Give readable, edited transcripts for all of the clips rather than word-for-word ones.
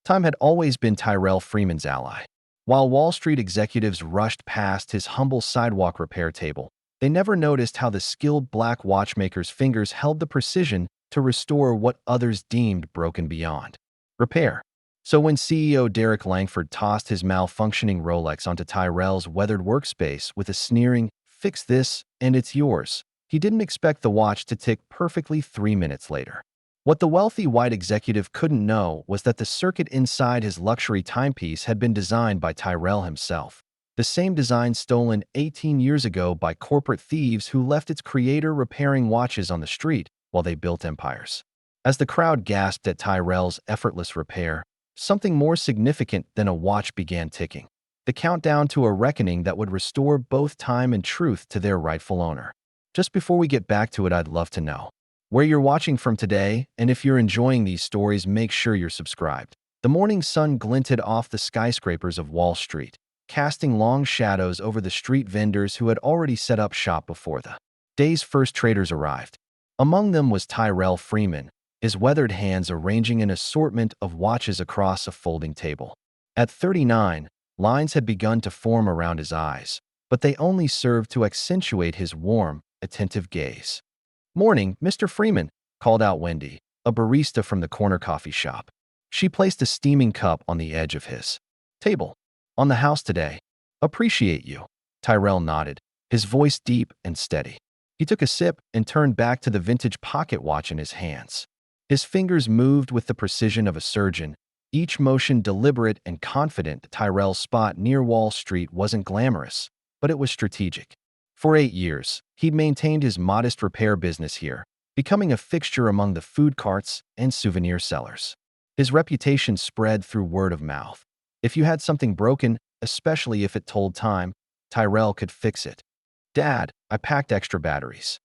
Time had always been Tyrell Freeman's ally. While Wall Street executives rushed past his humble sidewalk repair table, they never noticed how the skilled black watchmaker's fingers held the precision to restore what others deemed broken beyond repair. So when CEO Derek Langford tossed his malfunctioning Rolex onto Tyrell's weathered workspace with a sneering, "Fix this, and it's yours," he didn't expect the watch to tick perfectly 3 minutes later. What the wealthy white executive couldn't know was that the circuit inside his luxury timepiece had been designed by Tyrell himself. The same design stolen 18 years ago by corporate thieves who left its creator repairing watches on the street while they built empires. As the crowd gasped at Tyrell's effortless repair, something more significant than a watch began ticking. The countdown to a reckoning that would restore both time and truth to their rightful owner. Just before we get back to it, I'd love to know where you're watching from today, and if you're enjoying these stories, make sure you're subscribed. The morning sun glinted off the skyscrapers of Wall Street, casting long shadows over the street vendors who had already set up shop before the day's first traders arrived. Among them was Tyrell Freeman, his weathered hands arranging an assortment of watches across a folding table. At 39, lines had begun to form around his eyes, but they only served to accentuate his warm, attentive gaze. "Morning, Mr. Freeman," called out Wendy, a barista from the corner coffee shop. She placed a steaming cup on the edge of his table. "On the house today. Appreciate you." Tyrell nodded, his voice deep and steady. He took a sip and turned back to the vintage pocket watch in his hands. His fingers moved with the precision of a surgeon, each motion deliberate and confident. Tyrell's spot near Wall Street wasn't glamorous, but it was strategic. For 8 years, he'd maintained his modest repair business here, becoming a fixture among the food carts and souvenir sellers. His reputation spread through word of mouth. If you had something broken, especially if it told time, Tyrell could fix it. "Dad, I packed extra batteries."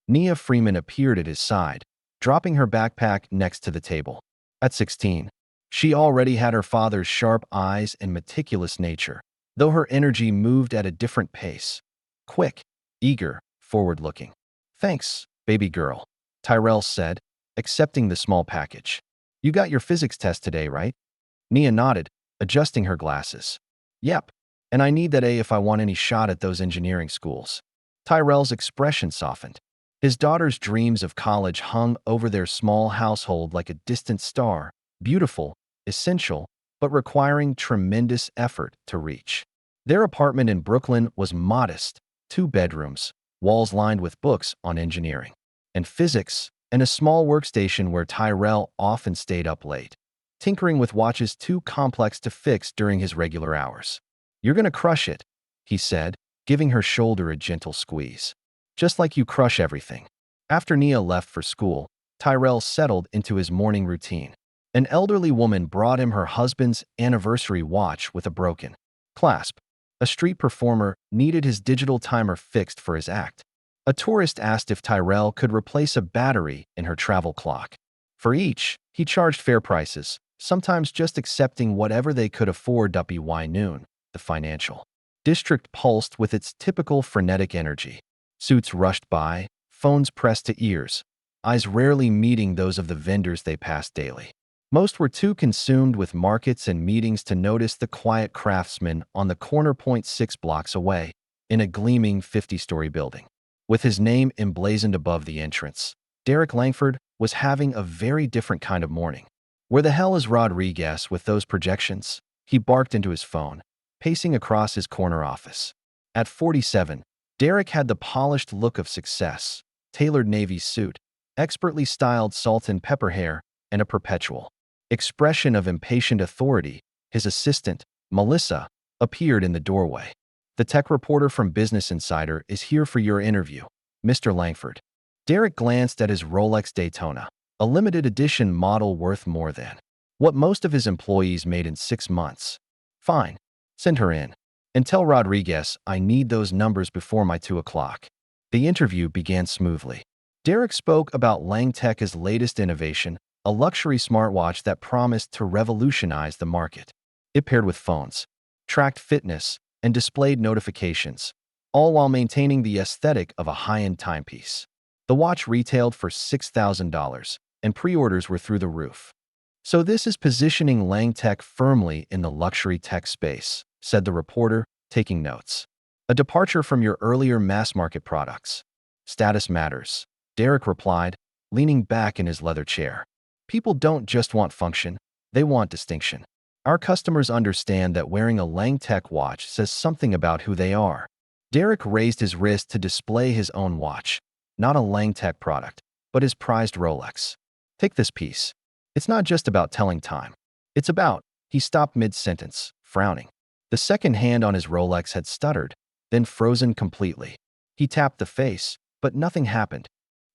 Nia Freeman appeared at his side, dropping her backpack next to the table. At 16, she already had her father's sharp eyes and meticulous nature, though her energy moved at a different pace. Quick, eager, forward-looking. "Thanks, baby girl," Tyrell said, accepting the small package. "You got your physics test today, right?" Nia nodded, adjusting her glasses. "Yep, and I need that A if I want any shot at those engineering schools." Tyrell's expression softened. His daughter's dreams of college hung over their small household like a distant star, beautiful, essential, but requiring tremendous effort to reach. Their apartment in Brooklyn was modest, 2 bedrooms, walls lined with books on engineering and physics, and a small workstation where Tyrell often stayed up late, tinkering with watches too complex to fix during his regular hours. "You're gonna crush it," he said, giving her shoulder a gentle squeeze. "Just like you crush everything." After Nia left for school, Tyrell settled into his morning routine. An elderly woman brought him her husband's anniversary watch with a broken clasp. A street performer needed his digital timer fixed for his act. A tourist asked if Tyrell could replace a battery in her travel clock. For each, he charged fair prices, sometimes just accepting whatever they could afford. By noon, the financial district pulsed with its typical frenetic energy. Suits rushed by, phones pressed to ears, eyes rarely meeting those of the vendors they passed daily. Most were too consumed with markets and meetings to notice the quiet craftsman on the corner 6 blocks away, in a gleaming 50-story building. With his name emblazoned above the entrance, Derek Langford was having a very different kind of morning. "Where the hell is Rodriguez with those projections?" he barked into his phone, pacing across his corner office. At 47, Derek had the polished look of success, tailored navy suit, expertly styled salt and pepper hair, and a perpetual expression of impatient authority. His assistant, Melissa, appeared in the doorway. "The tech reporter from Business Insider is here for your interview, Mr. Langford." Derek glanced at his Rolex Daytona, a limited edition model worth more than what most of his employees made in 6 months. "Fine. Send her in. And tell Rodriguez I need those numbers before my 2 o'clock. The interview began smoothly. Derek spoke about Langtech's latest innovation, a luxury smartwatch that promised to revolutionize the market. It paired with phones, tracked fitness, and displayed notifications, all while maintaining the aesthetic of a high-end timepiece. The watch retailed for $6,000, and pre-orders were through the roof. "So this is positioning Lang Tech firmly in the luxury tech space," said the reporter, taking notes. "A departure from your earlier mass-market products. Status matters," Derek replied, leaning back in his leather chair. "People don't just want function, they want distinction. Our customers understand that wearing a Lang Tech watch says something about who they are." Derek raised his wrist to display his own watch, not a Lang Tech product, but his prized Rolex. "Take this piece. It's not just about telling time. It's about—" He stopped mid-sentence, frowning. The second hand on his Rolex had stuttered, then frozen completely. He tapped the face, but nothing happened.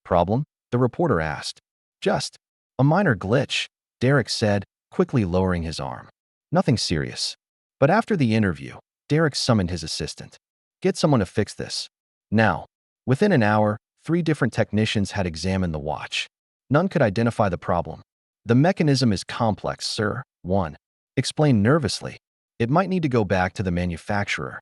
"Problem?" the reporter asked. "Just a minor glitch," Derek said, quickly lowering his arm. "Nothing serious." But after the interview, Derek summoned his assistant. "Get someone to fix this. Now." Within an hour, 3 different technicians had examined the watch. None could identify the problem. "The mechanism is complex, sir," one explained nervously. "It might need to go back to the manufacturer.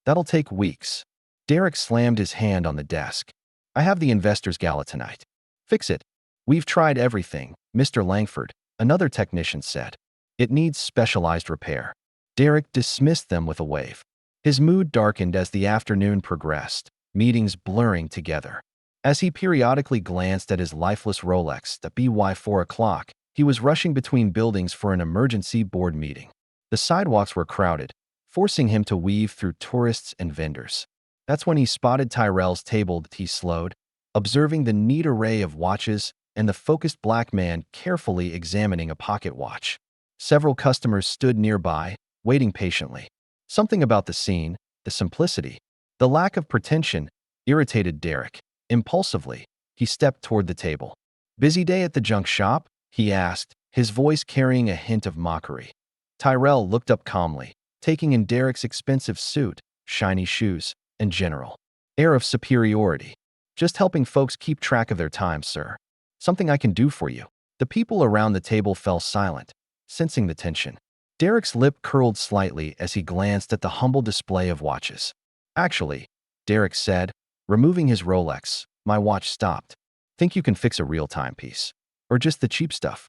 That'll take weeks." Derek slammed his hand on the desk. "I have the investors' gala tonight. Fix it." "We've tried everything," Mr. Langford, another technician said. "It needs specialized repair." Derek dismissed them with a wave. His mood darkened as the afternoon progressed, meetings blurring together. As he periodically glanced at his lifeless Rolex at BY 4 o'clock, he was rushing between buildings for an emergency board meeting. The sidewalks were crowded, forcing him to weave through tourists and vendors. That's when he spotted Tyrell's table. He slowed, observing the neat array of watches and the focused black man carefully examining a pocket watch. Several customers stood nearby, waiting patiently. Something about the scene, the simplicity, the lack of pretension, irritated Derek. Impulsively, he stepped toward the table. "Busy day at the junk shop?" he asked, his voice carrying a hint of mockery. Tyrell looked up calmly, taking in Derek's expensive suit, shiny shoes, and general air of superiority. "Just helping folks keep track of their time, sir. Something I can do for you." The people around the table fell silent, sensing the tension. Derek's lip curled slightly as he glanced at the humble display of watches. "Actually," Derek said, removing his Rolex, "my watch stopped. Think you can fix a real timepiece? Or just the cheap stuff?"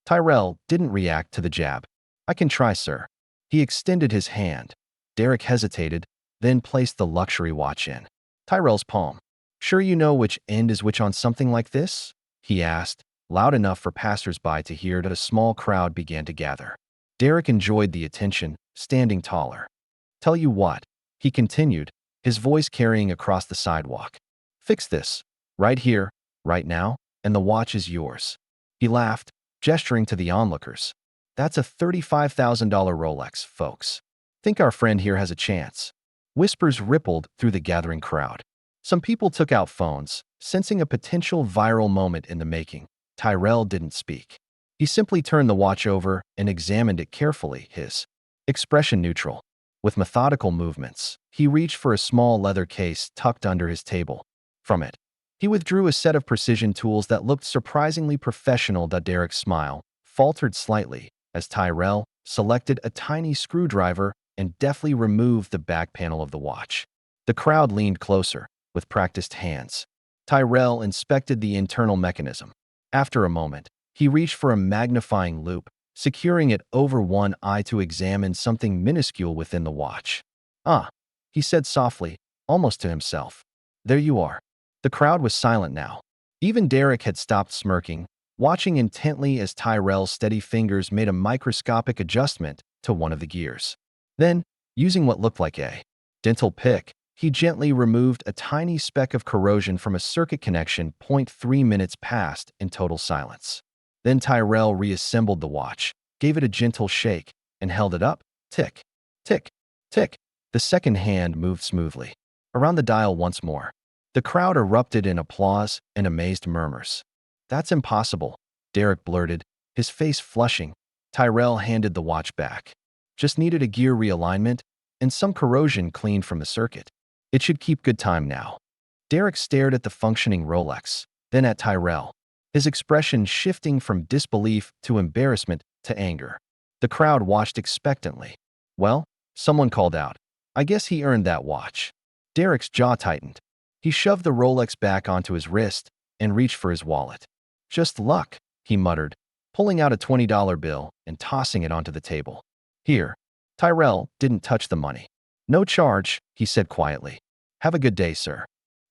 Tyrell didn't react to the jab. "I can try, sir." He extended his hand. Derek hesitated, then placed the luxury watch in Tyrell's palm. "Sure you know which end is which on something like this?" he asked, loud enough for passers-by to hear. That a small crowd began to gather. Derek enjoyed the attention, standing taller. "Tell you what," he continued, his voice carrying across the sidewalk. "Fix this. Right here, right now, and the watch is yours." He laughed, gesturing to the onlookers. "That's a $35,000 Rolex, folks. Think our friend here has a chance." Whispers rippled through the gathering crowd. Some people took out phones, sensing a potential viral moment in the making. Tyrell didn't speak. He simply turned the watch over and examined it carefully, his expression neutral. With methodical movements, he reached for a small leather case tucked under his table. From it, he withdrew a set of precision tools that looked surprisingly professional. Derek's smile faltered slightly as Tyrell selected a tiny screwdriver and deftly removed the back panel of the watch. The crowd leaned closer, with practiced hands. Tyrell inspected the internal mechanism. After a moment, he reached for a magnifying loupe, securing it over one eye to examine something minuscule within the watch. "Ah," he said softly, almost to himself. "There you are." The crowd was silent now. Even Derek had stopped smirking, watching intently as Tyrell's steady fingers made a microscopic adjustment to one of the gears. Then, using what looked like a dental pick, he gently removed a tiny speck of corrosion from a circuit connection. 3 minutes passed in total silence. Then Tyrell reassembled the watch, gave it a gentle shake, and held it up. Tick, tick, tick. The second hand moved smoothly around the dial once more. The crowd erupted in applause and amazed murmurs. "That's impossible," Derek blurted, his face flushing. Tyrell handed the watch back. "Just needed a gear realignment and some corrosion cleaned from the circuit. It should keep good time now." Derek stared at the functioning Rolex, then at Tyrell, his expression shifting from disbelief to embarrassment to anger. The crowd watched expectantly. "Well," someone called out, "I guess he earned that watch." Derek's jaw tightened. He shoved the Rolex back onto his wrist and reached for his wallet. "Just luck," he muttered, pulling out a $20 bill and tossing it onto the table. Here. Tyrell didn't touch the money. No charge, he said quietly. Have a good day, sir.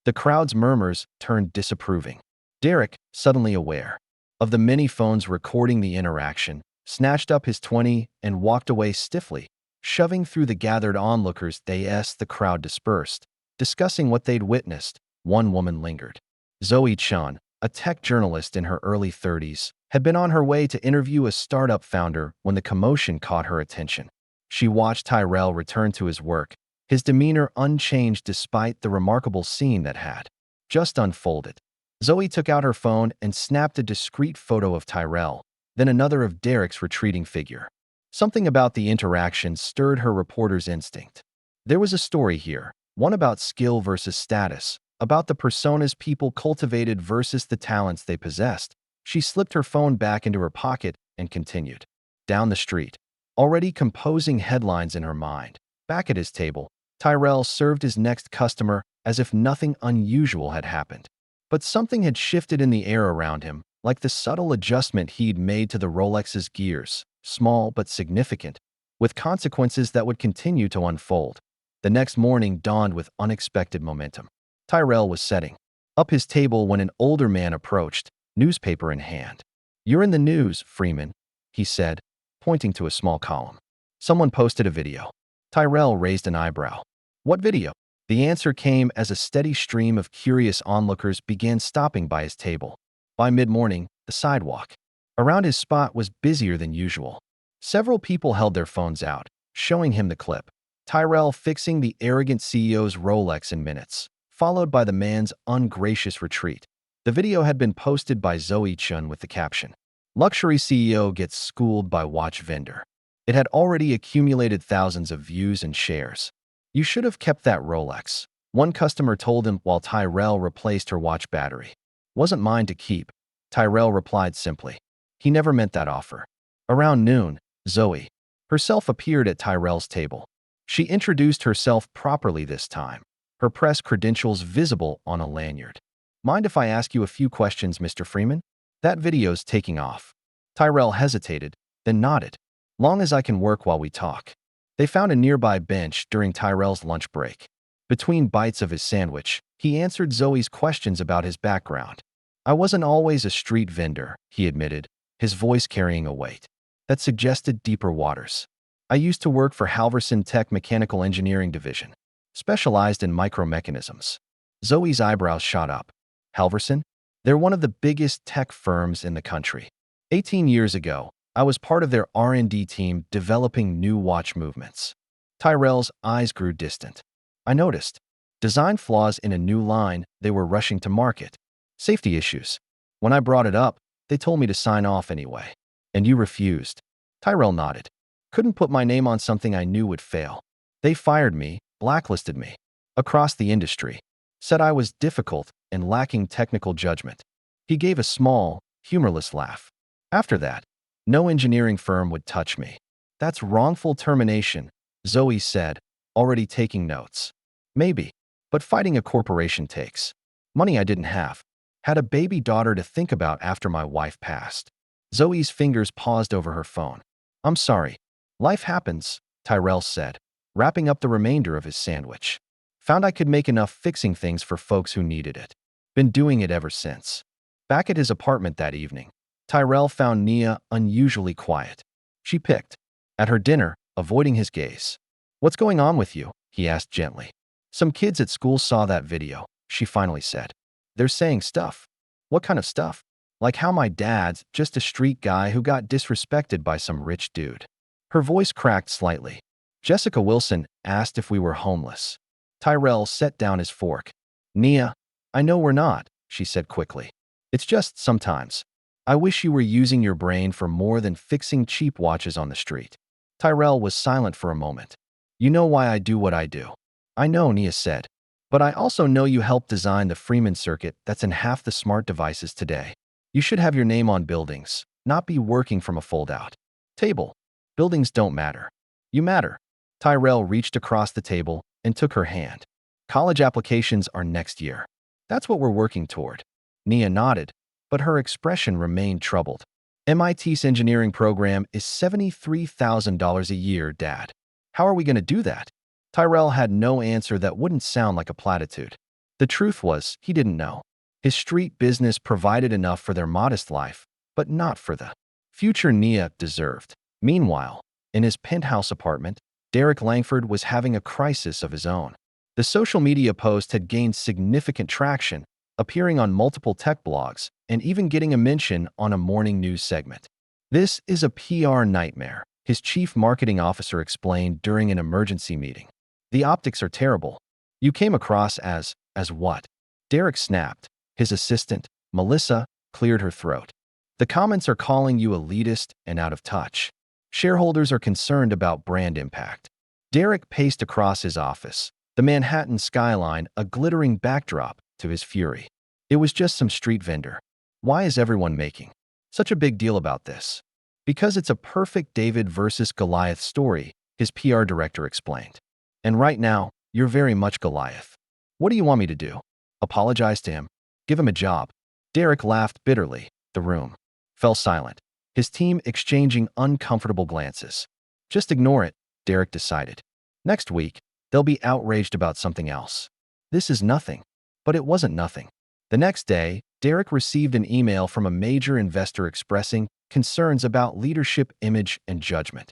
The crowd's murmurs turned disapproving. Derek, suddenly aware of the many phones recording the interaction, snatched up his 20 and walked away stiffly, shoving through the gathered onlookers. The crowd dispersed, discussing what they'd witnessed. One woman lingered. Zoe Chun, a tech journalist in her early 30s, had been on her way to interview a startup founder when the commotion caught her attention. She watched Tyrell return to his work, his demeanor unchanged despite the remarkable scene that had just unfolded. Zoe took out her phone and snapped a discreet photo of Tyrell, then another of Derek's retreating figure. Something about the interaction stirred her reporter's instinct. There was a story here, one about skill versus status, about the personas people cultivated versus the talents they possessed. She slipped her phone back into her pocket and continued. Down the street, already composing headlines in her mind. Back at his table, Tyrell served his next customer as if nothing unusual had happened. But something had shifted in the air around him, like the subtle adjustment he'd made to the Rolex's gears, small but significant, with consequences that would continue to unfold. The next morning dawned with unexpected momentum. Tyrell was setting up his table when an older man approached, newspaper in hand. "You're in the news, Freeman," he said, pointing to a small column. "Someone posted a video." Tyrell raised an eyebrow. "What video?" The answer came as a steady stream of curious onlookers began stopping by his table. By mid-morning, the sidewalk around his spot was busier than usual. Several people held their phones out, showing him the clip. Tyrell fixing the arrogant CEO's Rolex in minutes, followed by the man's ungracious retreat. The video had been posted by Zoe Chun with the caption, "Luxury CEO gets schooled by watch vendor." It had already accumulated thousands of views and shares. "You should have kept that Rolex," one customer told him while Tyrell replaced her watch battery. "Wasn't mine to keep," Tyrell replied simply. He never meant that offer. Around noon, Zoe herself appeared at Tyrell's table. She introduced herself properly this time, her press credentials visible on a lanyard. "Mind if I ask you a few questions, Mr. Freeman? That video's taking off." Tyrell hesitated, then nodded. "Long as I can work while we talk." They found a nearby bench during Tyrell's lunch break. Between bites of his sandwich, he answered Zoe's questions about his background. "I wasn't always a street vendor," he admitted, his voice carrying a weight that suggested deeper waters. "I used to work for Halverson Tech Mechanical Engineering Division, specialized in micromechanisms." Zoe's eyebrows shot up. "Halverson? They're one of the biggest tech firms in the country. 18 years ago, I was part of their R&D team developing new watch movements." Tyrell's eyes grew distant. "I noticed design flaws in a new line they were rushing to market. Safety issues. When I brought it up, they told me to sign off anyway." "And you refused?" Tyrell nodded. "Couldn't put my name on something I knew would fail. They fired me, blacklisted me. Across the industry. Said I was difficult and lacking technical judgment." He gave a small, humorless laugh. "After that, no engineering firm would touch me." "That's wrongful termination," Zoe said, already taking notes. "Maybe, but fighting a corporation takes money I didn't have. Had a baby daughter to think about after my wife passed." Zoe's fingers paused over her phone. "I'm sorry. Life happens," Tyrell said, wrapping up the remainder of his sandwich. "Found I could make enough fixing things for folks who needed it. Been doing it ever since." Back at his apartment that evening, Tyrell found Nia unusually quiet. She picked at her dinner, avoiding his gaze. "What's going on with you?" he asked gently. "Some kids at school saw that video," she finally said. "They're saying stuff." "What kind of stuff?" "Like how my dad's just a street guy who got disrespected by some rich dude." Her voice cracked slightly. "Jessica Wilson asked if we were homeless." Tyrell set down his fork. "Nia, I know we're not," she said quickly. "It's just sometimes I wish you were using your brain for more than fixing cheap watches on the street." Tyrell was silent for a moment. "You know why I do what I do." "I know," Nia said. "But I also know you helped design the Freeman circuit that's in half the smart devices today. You should have your name on buildings, not be working from a fold-out table. Buildings don't matter. You matter." Tyrell reached across the table and took her hand. "College applications are next year. That's what we're working toward." Nia nodded, but her expression remained troubled. MIT's engineering program is $73,000 a year, Dad. How are we going to do that? Tyrell had no answer that wouldn't sound like a platitude. The truth was, he didn't know. His street business provided enough for their modest life, but not for the future Nia deserved. Meanwhile, in his penthouse apartment, Derek Langford was having a crisis of his own. The social media post had gained significant traction, appearing on multiple tech blogs, and even getting a mention on a morning news segment. This is a PR nightmare, his chief marketing officer explained during an emergency meeting. The optics are terrible. You came across as what? Derek snapped. His assistant, Melissa, cleared her throat. The comments are calling you elitist and out of touch. Shareholders are concerned about brand impact. Derek paced across his office, the Manhattan skyline a glittering backdrop to his fury. It was just some street vendor. Why is everyone making such a big deal about this? Because it's a perfect David versus Goliath story, his PR director explained. And right now, you're very much Goliath. What do you want me to do? Apologize to him? Give him a job? Derek laughed bitterly. The room fell silent, his team exchanging uncomfortable glances. Just ignore it, Derek decided. Next week, they'll be outraged about something else. This is nothing. But it wasn't nothing. The next day, Derek received an email from a major investor expressing concerns about leadership image and judgment.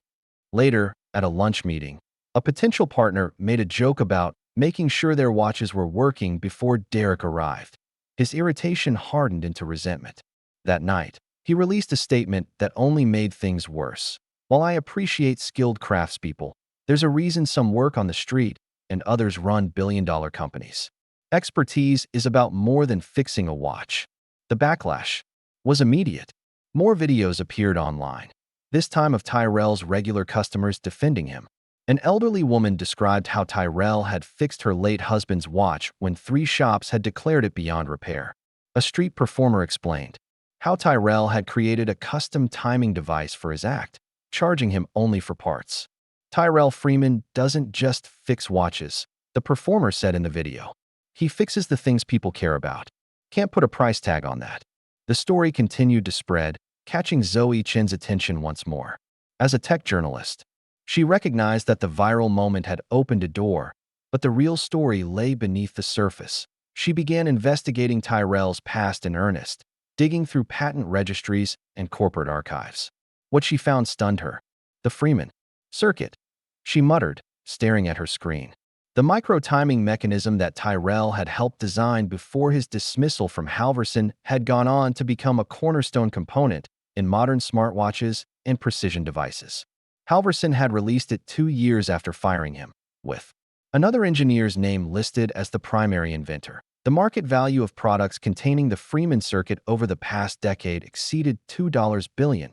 Later, at a lunch meeting, a potential partner made a joke about making sure their watches were working before Derek arrived. His irritation hardened into resentment. That night, he released a statement that only made things worse. While I appreciate skilled craftspeople, there's a reason some work on the street and others run billion-dollar companies. Expertise is about more than fixing a watch. The backlash was immediate. More videos appeared online, this time of Tyrell's regular customers defending him. An elderly woman described how Tyrell had fixed her late husband's watch when 3 shops had declared it beyond repair. A street performer explained how Tyrell had created a custom timing device for his act, charging him only for parts. Tyrell Freeman doesn't just fix watches, the performer said in the video. He fixes the things people care about. Can't put a price tag on that. The story continued to spread, catching Zoe Chen's attention once more. As a tech journalist, she recognized that the viral moment had opened a door, but the real story lay beneath the surface. She began investigating Tyrell's past in earnest, digging through patent registries and corporate archives. What she found stunned her. The Freeman circuit, she muttered, staring at her screen. The micro-timing mechanism that Tyrell had helped design before his dismissal from Halverson had gone on to become a cornerstone component in modern smartwatches and precision devices. Halverson had released it 2 years after firing him, with another engineer's name listed as the primary inventor. The market value of products containing the Freeman circuit over the past decade exceeded $2 billion.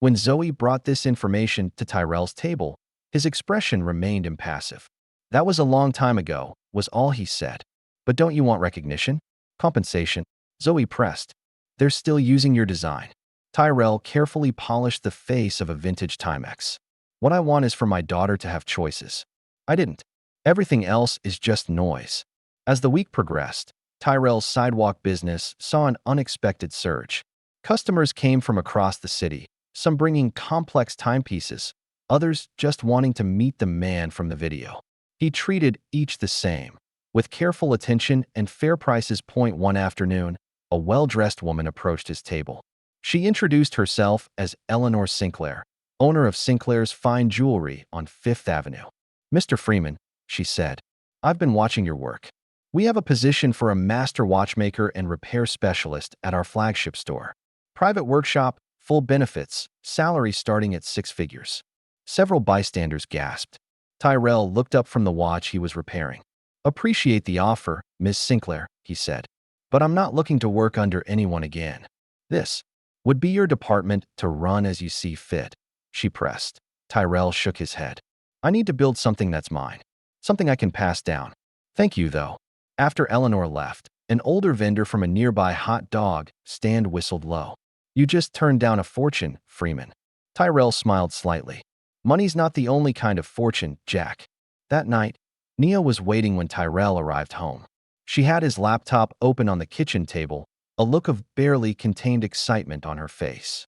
When Zoe brought this information to Tyrell's table, his expression remained impassive. That was a long time ago, was all he said. But don't you want recognition? Compensation? Zoe pressed. They're still using your design. Tyrell carefully polished the face of a vintage Timex. What I want is for my daughter to have choices. I didn't. Everything else is just noise. As the week progressed, Tyrell's sidewalk business saw an unexpected surge. Customers came from across the city, some bringing complex timepieces, others just wanting to meet the man from the video. He treated each the same. With careful attention and fair prices. One afternoon, a well-dressed woman approached his table. She introduced herself as Eleanor Sinclair, owner of Sinclair's Fine Jewelry on 5th Avenue. Mr. Freeman, she said, I've been watching your work. We have a position for a master watchmaker and repair specialist at our flagship store. Private workshop, full benefits, salary starting at 6 figures. Several bystanders gasped. Tyrell looked up from the watch he was repairing. Appreciate the offer, Ms. Sinclair, he said. But I'm not looking to work under anyone again. This would be your department to run as you see fit, she pressed. Tyrell shook his head. I need to build something that's mine. Something I can pass down. Thank you, though. After Eleanor left, an older vendor from a nearby hot dog stand whistled low. You just turned down a fortune, Freeman. Tyrell smiled slightly. Money's not the only kind of fortune, Jack. That night, Nia was waiting when Tyrell arrived home. She had his laptop open on the kitchen table, a look of barely contained excitement on her face.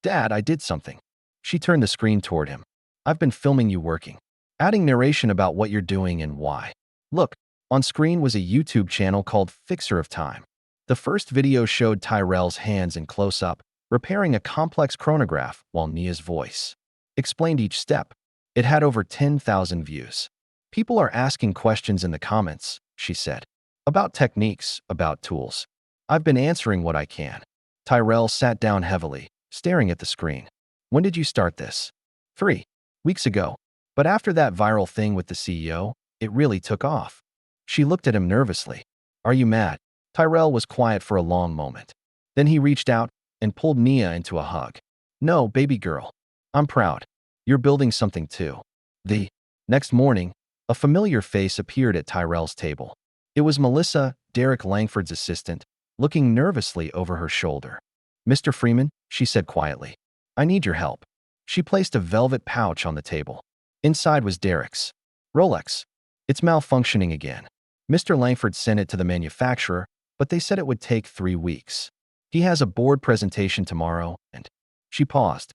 Dad, I did something. She turned the screen toward him. I've been filming you working, adding narration about what you're doing and why. Look, on screen was a YouTube channel called Fixer of Time. The first video showed Tyrell's hands in close-up, repairing a complex chronograph while Nia's voice explained each step. It had over 10,000 views. People are asking questions in the comments, she said. About techniques, about tools. I've been answering what I can. Tyrell sat down heavily, staring at the screen. When did you start this? 3 weeks ago. But after that viral thing with the CEO, it really took off. She looked at him nervously. Are you mad? Tyrell was quiet for a long moment. Then he reached out and pulled Nia into a hug. No, baby girl. I'm proud. You're building something too. The next morning, a familiar face appeared at Tyrell's table. It was Melissa, Derek Langford's assistant, looking nervously over her shoulder. Mr. Freeman, she said quietly. I need your help. She placed a velvet pouch on the table. Inside was Derek's Rolex. It's malfunctioning again. Mr. Langford sent it to the manufacturer, but they said it would take 3 weeks. He has a board presentation tomorrow, and she paused.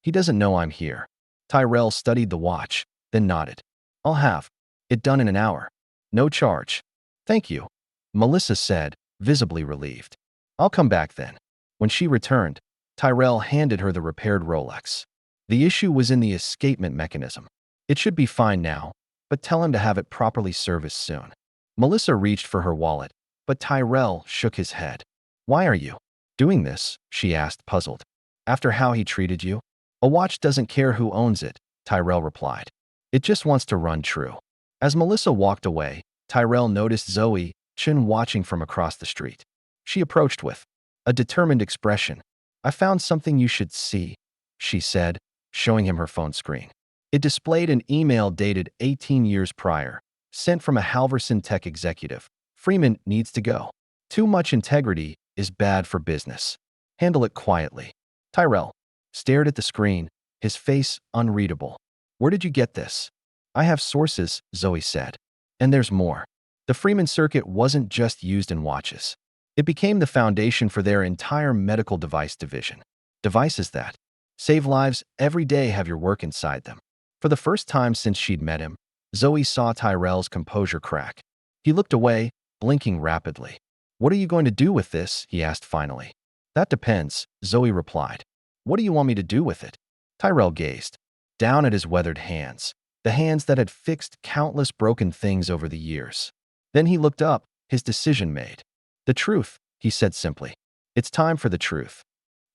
He doesn't know I'm here. Tyrell studied the watch, then nodded. I'll have it done in an hour. No charge. Thank you, Melissa said, visibly relieved. I'll come back then. When she returned, Tyrell handed her the repaired Rolex. The issue was in the escapement mechanism. It should be fine now, but tell him to have it properly serviced soon. Melissa reached for her wallet, but Tyrell shook his head. Why are you doing this? She asked, puzzled. After how he treated you? A watch doesn't care who owns it, Tyrell replied. It just wants to run true. As Melissa walked away, Tyrell noticed Zoe Chin watching from across the street. She approached with a determined expression. I found something you should see, she said, showing him her phone screen. It displayed an email dated 18 years prior, sent from a Halverson Tech executive. Freeman needs to go. Too much integrity is bad for business. Handle it quietly. Tyrell stared at the screen, his face unreadable. Where did you get this? I have sources, Zoe said. And there's more. The Freeman circuit wasn't just used in watches. It became the foundation for their entire medical device division. Devices that save lives every day have your work inside them. For the first time since she'd met him, Zoe saw Tyrell's composure crack. He looked away, blinking rapidly. What are you going to do with this? He asked finally. That depends, Zoe replied. What do you want me to do with it? Tyrell gazed down at his weathered hands, the hands that had fixed countless broken things over the years. Then he looked up, his decision made. The truth, he said simply. It's time for the truth.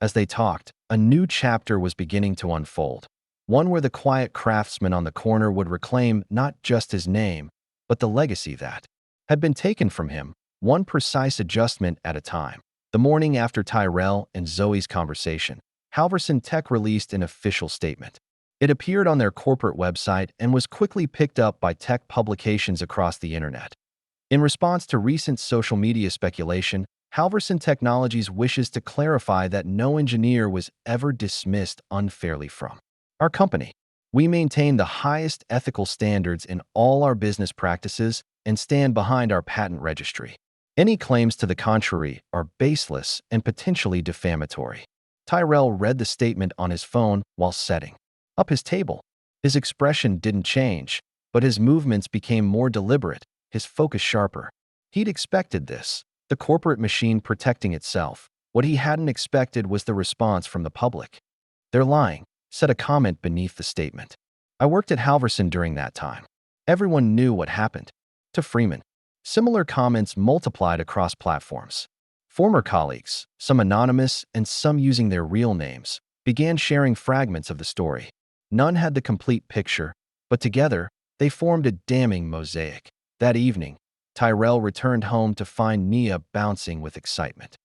As they talked, a new chapter was beginning to unfold. One where the quiet craftsman on the corner would reclaim not just his name, but the legacy that had been taken from him, one precise adjustment at a time. The morning after Tyrell and Zoe's conversation, Halverson Tech released an official statement. It appeared on their corporate website and was quickly picked up by tech publications across the internet. In response to recent social media speculation, Halverson Technologies wishes to clarify that no engineer was ever dismissed unfairly from our company. We maintain the highest ethical standards in all our business practices and stand behind our patent registry. Any claims to the contrary are baseless and potentially defamatory. Tyrell read the statement on his phone while setting up his table. His expression didn't change, but his movements became more deliberate, his focus sharper. He'd expected this, the corporate machine protecting itself. What he hadn't expected was the response from the public. They're lying, said a comment beneath the statement. I worked at Halverson during that time. Everyone knew what happened to Freeman. Similar comments multiplied across platforms. Former colleagues, some anonymous and some using their real names, began sharing fragments of the story. None had the complete picture, but together, they formed a damning mosaic. That evening, Tyrell returned home to find Nia bouncing with excitement.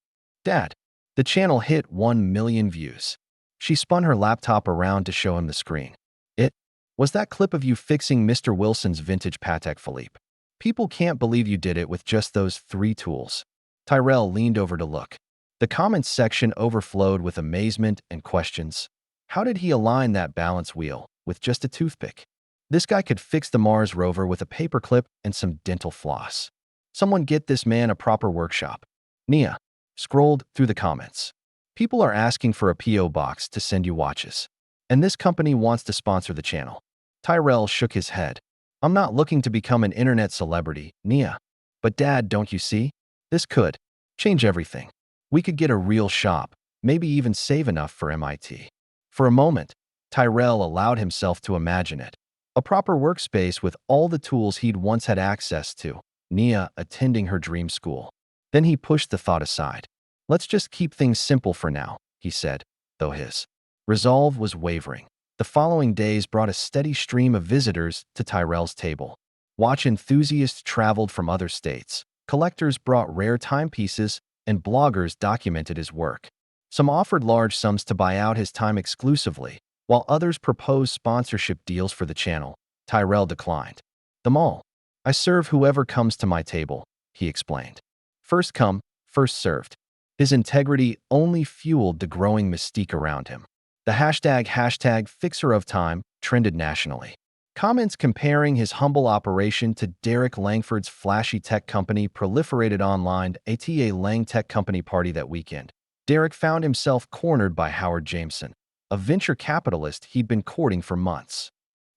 Dad, the channel hit 1 million views. She spun her laptop around to show him the screen. It was that clip of you fixing Mr. Wilson's vintage Patek Philippe. People can't believe you did it with just those 3 tools. Tyrell leaned over to look. The comments section overflowed with amazement and questions. How did he align that balance wheel with just a toothpick? This guy could fix the Mars rover with a paperclip and some dental floss. Someone get this man a proper workshop. Nia scrolled through the comments. People are asking for a P.O. box to send you watches. And this company wants to sponsor the channel. Tyrell shook his head. I'm not looking to become an internet celebrity, Nia. But Dad, don't you see? This could change everything. We could get a real shop, maybe even save enough for MIT. For a moment, Tyrell allowed himself to imagine it. A proper workspace with all the tools he'd once had access to, Nia attending her dream school. Then he pushed the thought aside. Let's just keep things simple for now, he said, though his resolve was wavering. The following days brought a steady stream of visitors to Tyrell's table. Watch enthusiasts traveled from other states, collectors brought rare timepieces, and bloggers documented his work. Some offered large sums to buy out his time exclusively, while others proposed sponsorship deals for the channel. Tyrell declined them all. I serve whoever comes to my table, he explained. First come, first served. His integrity only fueled the growing mystique around him. The hashtag fixer of time trended nationally. Comments comparing his humble operation to Derek Langford's flashy tech company proliferated online at a Lang Tech Company party that weekend. Derek found himself cornered by Howard Jameson, a venture capitalist he'd been courting for months.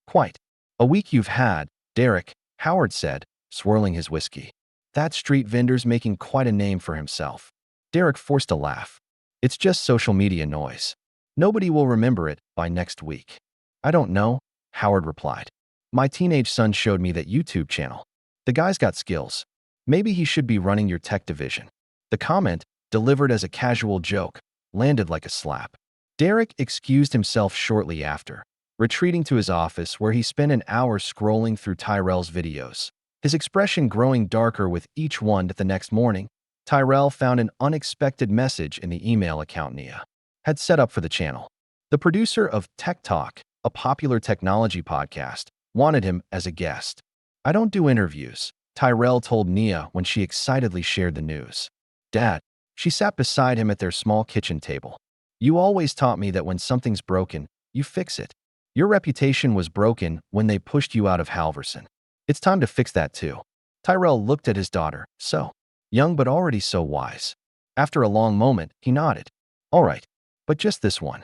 Quite a week you've had, Derek, Howard said, swirling his whiskey. That street vendor's making quite a name for himself. Derek forced a laugh. It's just social media noise. Nobody will remember it by next week. I don't know, Howard replied. My teenage son showed me that YouTube channel. The guy's got skills. Maybe he should be running your tech division. The comment, delivered as a casual joke, landed like a slap. Derek excused himself shortly after, retreating to his office where he spent an hour scrolling through Tyrell's videos. His expression growing darker with each one. The next morning, Tyrell found an unexpected message in the email account Nia had set up for the channel. The producer of Tech Talk, a popular technology podcast, wanted him as a guest. I don't do interviews, Tyrell told Nia when she excitedly shared the news. Dad, she sat beside him at their small kitchen table. You always taught me that when something's broken, you fix it. Your reputation was broken when they pushed you out of Halverson. It's time to fix that too. Tyrell looked at his daughter, so young but already so wise. After a long moment, he nodded. All right, but just this one.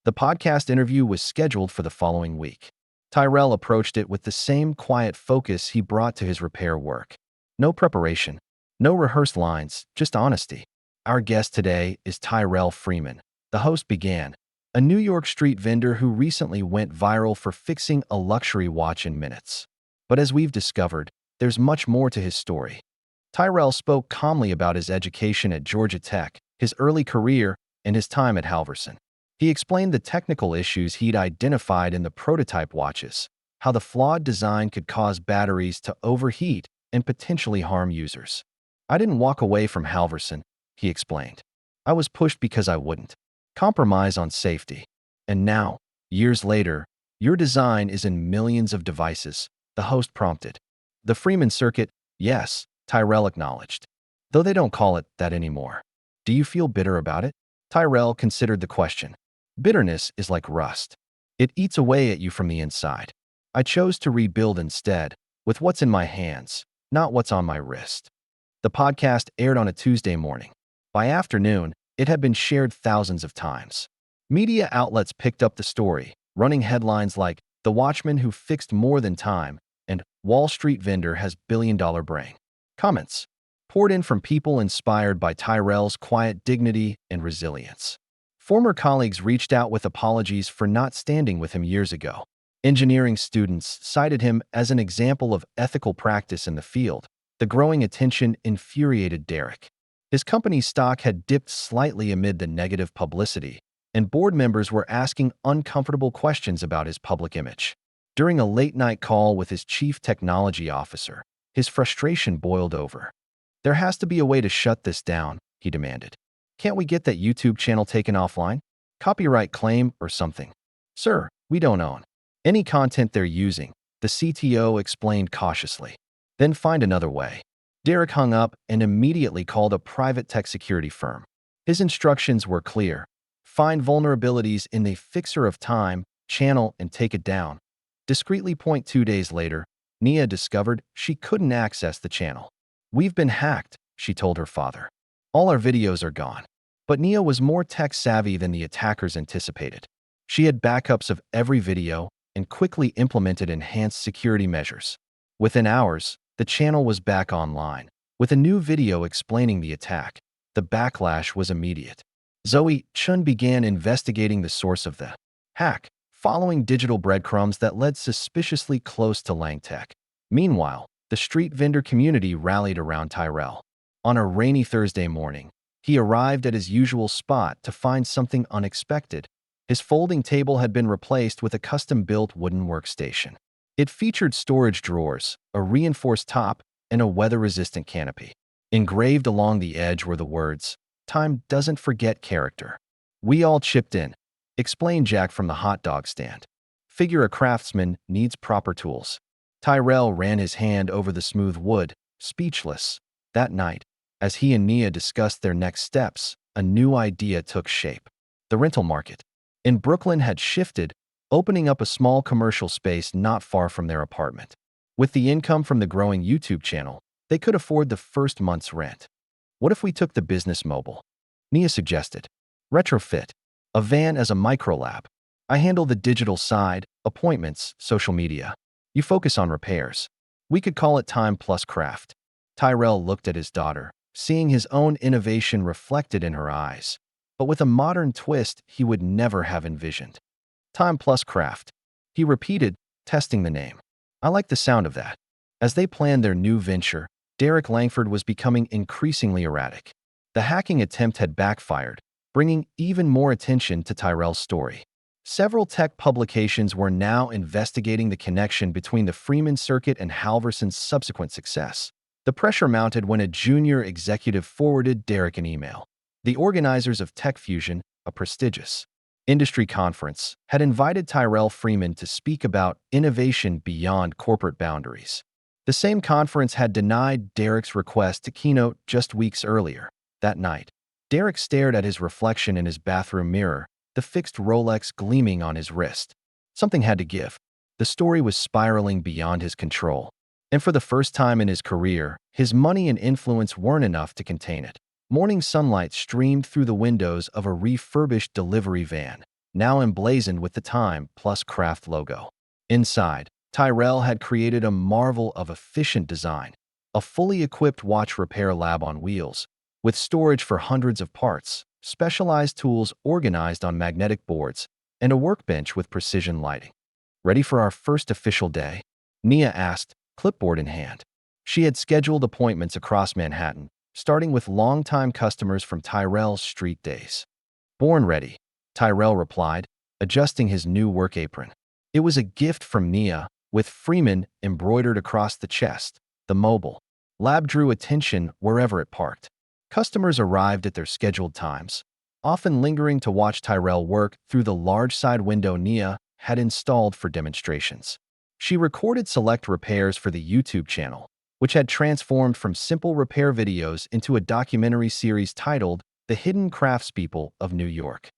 The podcast interview was scheduled for the following week. Tyrell approached it with the same quiet focus he brought to his repair work. No preparation, no rehearsed lines, just honesty. Our guest today is Tyrell Freeman, the host began, a New York street vendor who recently went viral for fixing a luxury watch in minutes. But as we've discovered, there's much more to his story. Tyrell spoke calmly about his education at Georgia Tech, his early career, and his time at Halverson. He explained the technical issues he'd identified in the prototype watches, how the flawed design could cause batteries to overheat and potentially harm users. I didn't walk away from Halverson, he explained. I was pushed because I wouldn't compromise on safety. And now, years later, your design is in millions of devices, the host prompted. The Freeman circuit, yes, Tyrell acknowledged. Though they don't call it that anymore. Do you feel bitter about it? Tyrell considered the question. Bitterness is like rust. It eats away at you from the inside. I chose to rebuild instead, with what's in my hands, not what's on my wrist. The podcast aired on a Tuesday morning. By afternoon, it had been shared thousands of times. Media outlets picked up the story, running headlines like, "The Watchman Who Fixed More Than Time," and "Wall Street Vendor Has Billion-Dollar Brain." Comments poured in from people inspired by Tyrell's quiet dignity and resilience. Former colleagues reached out with apologies for not standing with him years ago. Engineering students cited him as an example of ethical practice in the field. The growing attention infuriated Derek. His company's stock had dipped slightly amid the negative publicity, and board members were asking uncomfortable questions about his public image. During a late-night call with his chief technology officer, his frustration boiled over. There has to be a way to shut this down, he demanded. Can't we get that YouTube channel taken offline? Copyright claim or something? Sir, we don't own any content they're using, the CTO explained cautiously. Then find another way. Derek hung up and immediately called a private tech security firm. His instructions were clear. Find vulnerabilities in the fixer of time channel and take it down. Discreetly 2 days later, Nia discovered she couldn't access the channel. We've been hacked, she told her father. All our videos are gone. But Nia was more tech-savvy than the attackers anticipated. She had backups of every video and quickly implemented enhanced security measures. Within hours, the channel was back online, with a new video explaining the attack. The backlash was immediate. Zoe Chun began investigating the source of the hack, following digital breadcrumbs that led suspiciously close to Langtech. Meanwhile, the street vendor community rallied around Tyrell. On a rainy Thursday morning, he arrived at his usual spot to find something unexpected. His folding table had been replaced with a custom-built wooden workstation. It featured storage drawers, a reinforced top, and a weather-resistant canopy. Engraved along the edge were the words, "Time doesn't forget character." "We all chipped in," explained Jack from the hot dog stand. "Figure a craftsman needs proper tools." Tyrell ran his hand over the smooth wood, speechless. That night, as he and Nia discussed their next steps, a new idea took shape. The rental market in Brooklyn had shifted, opening up a small commercial space not far from their apartment. With the income from the growing YouTube channel, they could afford the first month's rent. "What if we took the business mobile?" Nia suggested. "Retrofit a van as a microlab. I handle the digital side, appointments, social media. You focus on repairs. We could call it Time Plus Craft." Tyrell looked at his daughter, seeing his own innovation reflected in her eyes, but with a modern twist he would never have envisioned. "Time Plus Craft," he repeated, testing the name. "I like the sound of that." As they planned their new venture, Derek Langford was becoming increasingly erratic. The hacking attempt had backfired, bringing even more attention to Tyrell's story. Several tech publications were now investigating the connection between the Freeman circuit and Halverson's subsequent success. The pressure mounted when a junior executive forwarded Derek an email. The organizers of Tech Fusion, a prestigious industry conference, had invited Tyrell Freeman to speak about innovation beyond corporate boundaries. The same conference had denied Derek's request to keynote just weeks earlier. That night, Derek stared at his reflection in his bathroom mirror, the fixed Rolex gleaming on his wrist. Something had to give. The story was spiraling beyond his control. And for the first time in his career, his money and influence weren't enough to contain it. Morning sunlight streamed through the windows of a refurbished delivery van, now emblazoned with the Time Plus Craft logo. Inside, Tyrell had created a marvel of efficient design, a fully equipped watch repair lab on wheels, with storage for hundreds of parts, specialized tools organized on magnetic boards, and a workbench with precision lighting. "Ready for our first official day?" Nia asked, clipboard in hand. She had scheduled appointments across Manhattan, starting with longtime customers from Tyrell's street days. "Born ready," Tyrell replied, adjusting his new work apron. It was a gift from Nia, with Freeman embroidered across the chest. The mobile lab drew attention wherever it parked. Customers arrived at their scheduled times, often lingering to watch Tyrell work through the large side window Nia had installed for demonstrations. She recorded select repairs for the YouTube channel, which had transformed from simple repair videos into a documentary series titled The Hidden Craftspeople of New York.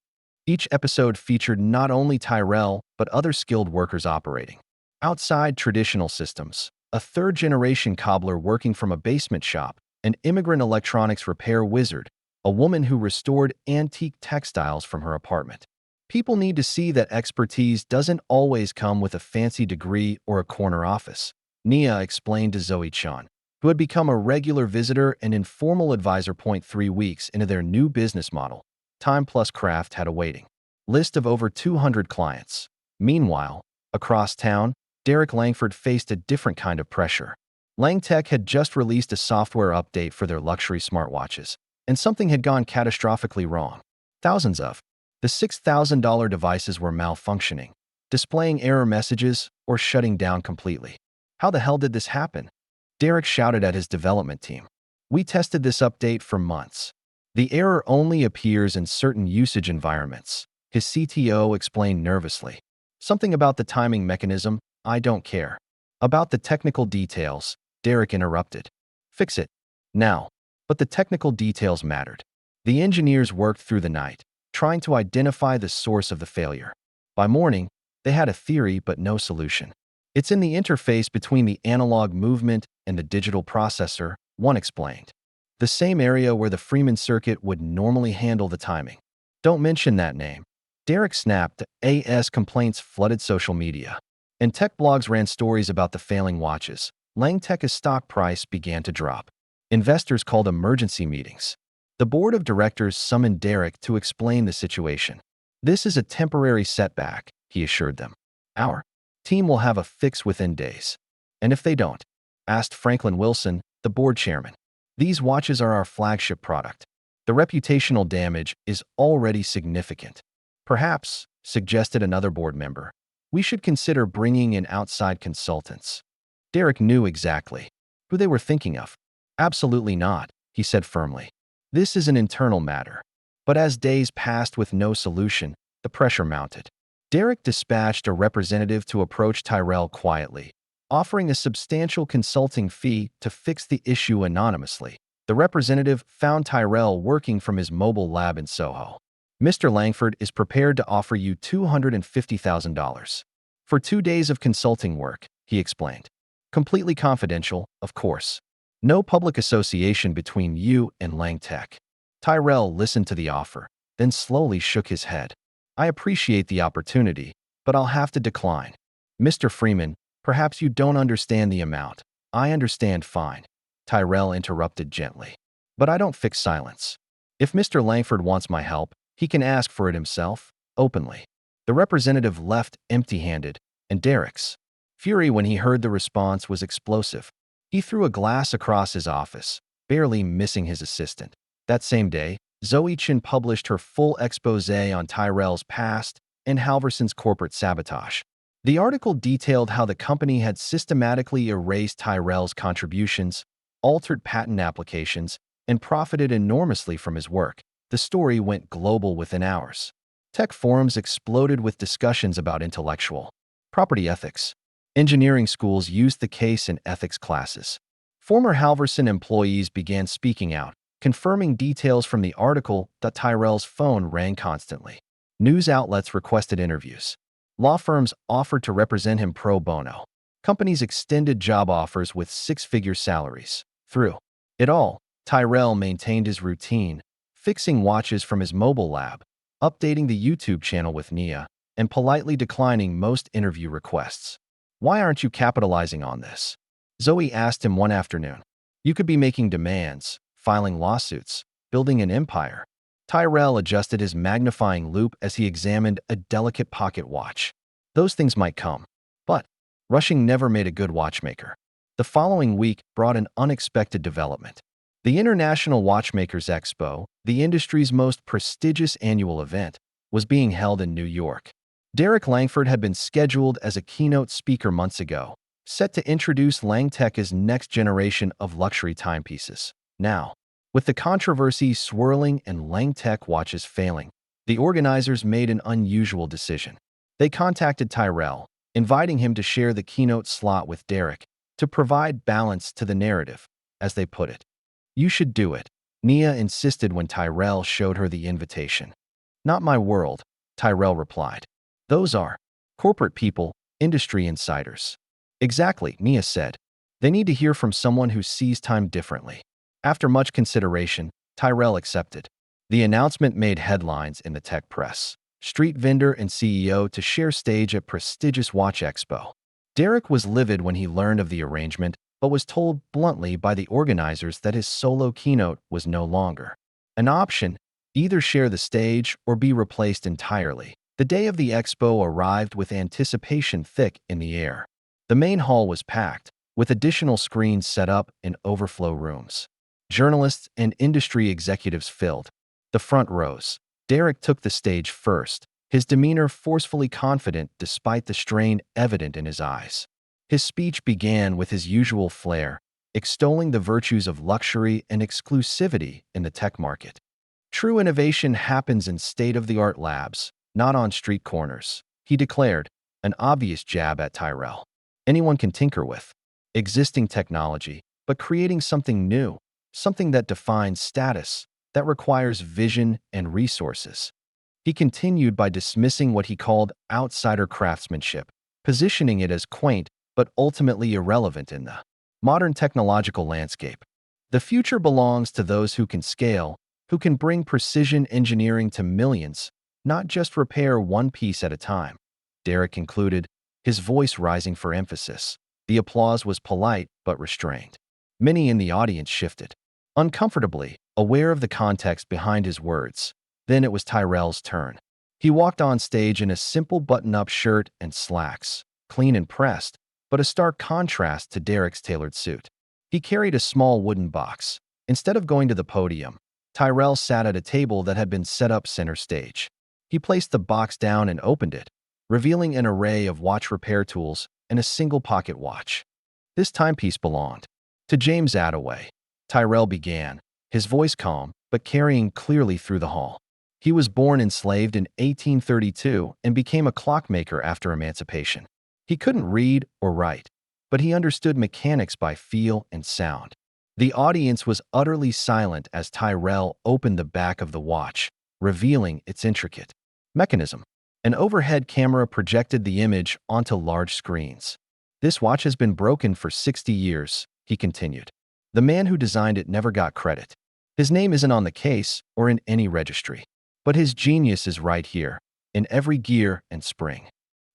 Each episode featured not only Tyrell, but other skilled workers operating outside traditional systems: a third-generation cobbler working from a basement shop, an immigrant electronics repair wizard, a woman who restored antique textiles from her apartment. People need to see that expertise doesn't always come with a fancy degree or a corner office, Nia explained to Zoe Chan, who had become a regular visitor and informal advisor. 3 weeks into their new business model, Time Plus Craft had a waiting list of over 200 clients. Meanwhile, across town, Derek Langford faced a different kind of pressure. Langtech had just released a software update for their luxury smartwatches, and something had gone catastrophically wrong. Thousands of the $6,000 devices were malfunctioning, displaying error messages, or shutting down completely. "How the hell did this happen?" Derek shouted at his development team. "We tested this update for months. The error only appears in certain usage environments," his CTO explained nervously. "Something about the timing mechanism, I don't care. About the technical details," Derek interrupted. "Fix it now." But the technical details mattered. The engineers worked through the night, trying to identify the source of the failure. By morning, they had a theory but no solution. "It's in the interface between the analog movement and the digital processor," one explained. the same area where the Freeman circuit would normally handle the timing. Don't mention that name. Derek snapped. AS complaints flooded social media, and tech blogs ran stories about the failing watches. Langtech's stock price began to drop. Investors called emergency meetings. The board of directors summoned Derek to explain the situation. This is a temporary setback, he assured them. Our team will have a fix within days. And if they don't? Asked Franklin Wilson, the board chairman. These watches are our flagship product. The reputational damage is already significant. Perhaps, suggested another board member, we should consider bringing in outside consultants. Derek knew exactly who they were thinking of. Absolutely not, he said firmly. This is an internal matter. But as days passed with no solution, the pressure mounted. Derek dispatched a representative to approach Tyrell quietly, offering a substantial consulting fee to fix the issue anonymously. The representative found Tyrell working from his mobile lab in Soho. Mr. Langford is prepared to offer you $250,000 for 2 days of consulting work, he explained. Completely confidential, of course. No public association between you and Langtech. Tyrell listened to the offer, then slowly shook his head. I appreciate the opportunity, but I'll have to decline. Mr. Freeman, perhaps you don't understand the amount. I understand fine. Tyrell interrupted gently. But I don't fix silence. If Mr. Langford wants my help, he can ask for it himself, openly. The representative left empty-handed, and Derek's fury when he heard the response was explosive. He threw a glass across his office, barely missing his assistant. That same day, Zoe Chin published her full exposé on Tyrell's past and Halverson's corporate sabotage. The article detailed how the company had systematically erased Tyrell's contributions, altered patent applications, and profited enormously from his work. The story went global within hours. Tech forums exploded with discussions about intellectual property ethics. Engineering schools used the case in ethics classes. Former Halverson employees began speaking out, confirming details from the article that Tyrell's phone rang constantly. News outlets requested interviews. Law firms offered to represent him pro bono. Companies extended job offers with six-figure salaries. Through it all, Tyrell maintained his routine, fixing watches from his mobile lab, updating the YouTube channel with Nia, and politely declining most interview requests. Why aren't you capitalizing on this? Zoe asked him one afternoon. You could be making demands, filing lawsuits, building an empire. Tyrell adjusted his magnifying loupe as he examined a delicate pocket watch. Those things might come. But rushing never made a good watchmaker. The following week brought an unexpected development. The International Watchmakers Expo, the industry's most prestigious annual event, was being held in New York. Derek Langford had been scheduled as a keynote speaker months ago, set to introduce Langtech's next generation of luxury timepieces. Now, with the controversy swirling and Langtech watches failing, the organizers made an unusual decision. They contacted Tyrell, inviting him to share the keynote slot with Derek to provide balance to the narrative, as they put it. You should do it, Nia insisted when Tyrell showed her the invitation. Not my world, Tyrell replied. Those are corporate people, industry insiders. Exactly, Nia said. They need to hear from someone who sees time differently. After much consideration, Tyrell accepted. The announcement made headlines in the tech press. Street vendor and CEO to share stage at prestigious watch expo. Derek was livid when he learned of the arrangement, but was told bluntly by the organizers that his solo keynote was no longer an option, either share the stage or be replaced entirely. The day of the expo arrived with anticipation thick in the air. The main hall was packed, with additional screens set up in overflow rooms. Journalists and industry executives filled the front rows. Derek took the stage first, his demeanor forcefully confident despite the strain evident in his eyes. His speech began with his usual flair, extolling the virtues of luxury and exclusivity in the tech market. True innovation happens in state-of-the-art labs, not on street corners, he declared, an obvious jab at Tyrell. Anyone can tinker with existing technology, but creating something new, something that defines status, that requires vision and resources. He continued by dismissing what he called outsider craftsmanship, positioning it as quaint but ultimately irrelevant in the modern technological landscape. The future belongs to those who can scale, who can bring precision engineering to millions, not just repair one piece at a time. Derek concluded, his voice rising for emphasis. The applause was polite but restrained. Many in the audience shifted, uncomfortably, aware of the context behind his words. Then it was Tyrell's turn. He walked on stage in a simple button-up shirt and slacks, clean and pressed, but a stark contrast to Derek's tailored suit. He carried a small wooden box. Instead of going to the podium, Tyrell sat at a table that had been set up center stage. He placed the box down and opened it, revealing an array of watch repair tools and a single pocket watch. This timepiece belonged to James Attaway. Tyrell began, his voice calm but carrying clearly through the hall. He was born enslaved in 1832 and became a clockmaker after emancipation. He couldn't read or write, but he understood mechanics by feel and sound. The audience was utterly silent as Tyrell opened the back of the watch, revealing its intricate mechanism. An overhead camera projected the image onto large screens. This watch has been broken for 60 years, he continued. The man who designed it never got credit. His name isn't on the case or in any registry. But his genius is right here, in every gear and spring.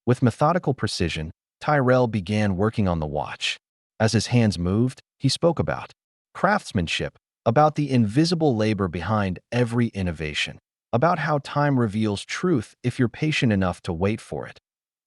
With methodical precision, Tyrell began working on the watch. As his hands moved, he spoke about craftsmanship, about the invisible labor behind every innovation, about how time reveals truth if you're patient enough to wait for it.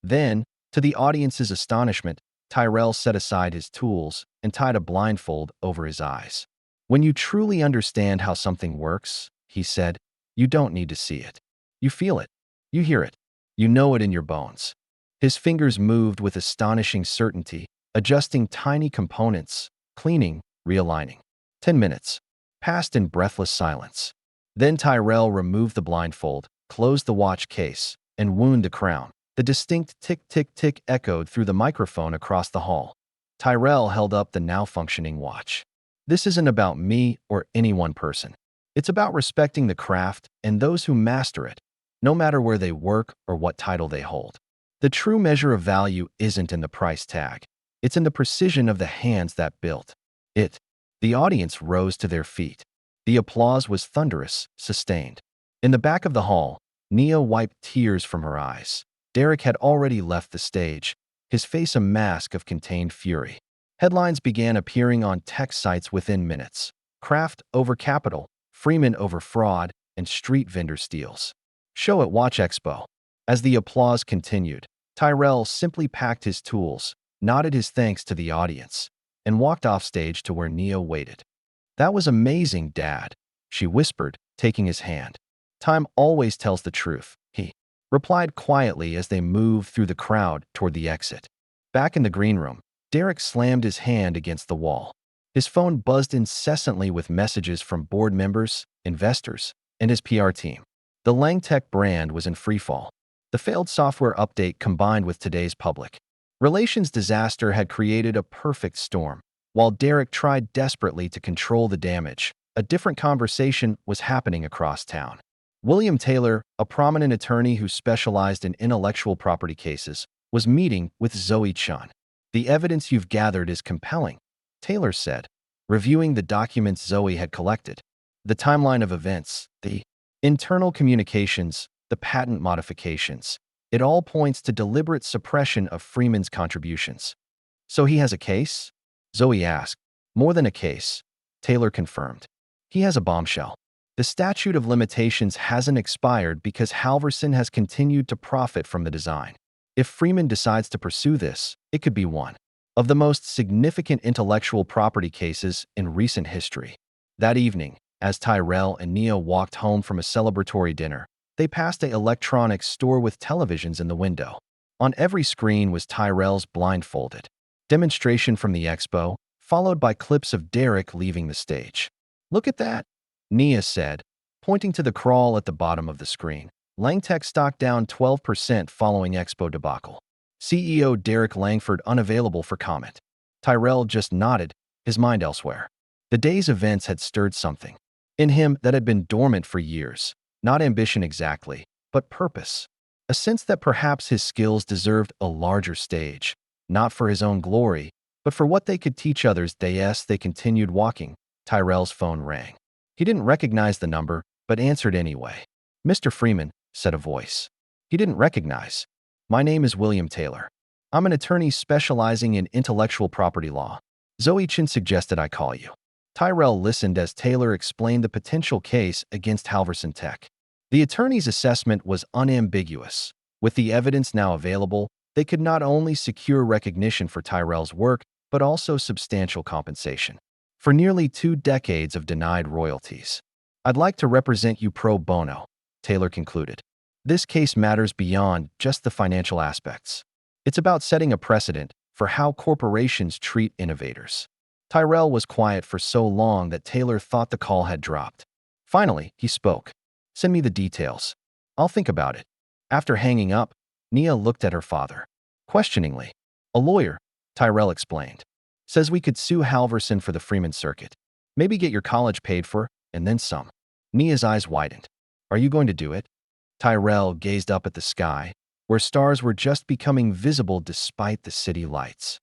Then, to the audience's astonishment, Tyrell set aside his tools and tied a blindfold over his eyes. When you truly understand how something works, he said, you don't need to see it. You feel it. You hear it. You know it in your bones. His fingers moved with astonishing certainty, adjusting tiny components, cleaning, realigning. 10 minutes passed in breathless silence. Then Tyrell removed the blindfold, closed the watch case, and wound the crown. The distinct tick-tick-tick echoed through the microphone across the hall. Tyrell held up the now functioning watch. This isn't about me or any one person. It's about respecting the craft and those who master it, no matter where they work or what title they hold. The true measure of value isn't in the price tag. It's in the precision of the hands that built it. The audience rose to their feet. The applause was thunderous, sustained. In the back of the hall, Nia wiped tears from her eyes. Derek had already left the stage, his face a mask of contained fury. Headlines began appearing on tech sites within minutes. Craft over capital, Freeman over fraud, and street vendor steals. Show at Watch Expo. As the applause continued, Tyrell simply packed his tools, nodded his thanks to the audience, and walked off stage to where Nia waited. That was amazing, Dad, she whispered, taking his hand. Time always tells the truth, he replied quietly as they moved through the crowd toward the exit. Back in the green room, Derek slammed his hand against the wall. His phone buzzed incessantly with messages from board members, investors, and his PR team. The Langtech brand was in freefall. The failed software update combined with today's public relations disaster had created a perfect storm. While Derek tried desperately to control the damage, a different conversation was happening across town. William Taylor, a prominent attorney who specialized in intellectual property cases, was meeting with Zoe Chun. The evidence you've gathered is compelling, Taylor said, reviewing the documents Zoe had collected. The timeline of events, the internal communications, the patent modifications. It all points to deliberate suppression of Freeman's contributions. So he has a case? Zoe asked. More than a case, Taylor confirmed. He has a bombshell. The statute of limitations hasn't expired because Halverson has continued to profit from the design. If Freeman decides to pursue this, it could be one of the most significant intellectual property cases in recent history. That evening, as Tyrell and Nia walked home from a celebratory dinner, they passed an electronics store with televisions in the window. On every screen was Tyrell's blindfolded demonstration from the expo, followed by clips of Derek leaving the stage. Look at that, Nia said, pointing to the crawl at the bottom of the screen. Langtech stock down 12% following expo debacle. CEO Derek Langford unavailable for comment. Tyrell just nodded, his mind elsewhere. The day's events had stirred something in him that had been dormant for years. Not ambition exactly, but purpose. A sense that perhaps his skills deserved a larger stage, not for his own glory, but for what they could teach others. They continued walking, Tyrell's phone rang. He didn't recognize the number, but answered anyway. "Mr. Freeman," said a voice. He didn't recognize. "My name is William Taylor. I'm an attorney specializing in intellectual property law. Zoe Chin suggested I call you." Tyrell listened as Taylor explained the potential case against Halverson Tech. The attorney's assessment was unambiguous. With the evidence now available, they could not only secure recognition for Tyrell's work, but also substantial compensation for nearly 2 decades of denied royalties. "I'd like to represent you pro bono," Taylor concluded. "This case matters beyond just the financial aspects. It's about setting a precedent for how corporations treat innovators." Tyrell was quiet for so long that Taylor thought the call had dropped. Finally, he spoke. "Send me the details. I'll think about it." After hanging up, Nia looked at her father. Questioningly. "A lawyer," Tyrell explained, "says we could sue Halverson for the Freeman circuit. Maybe get your college paid for, and then some." Nia's eyes widened. "Are you going to do it?" Tyrell gazed up at the sky, where stars were just becoming visible despite the city lights.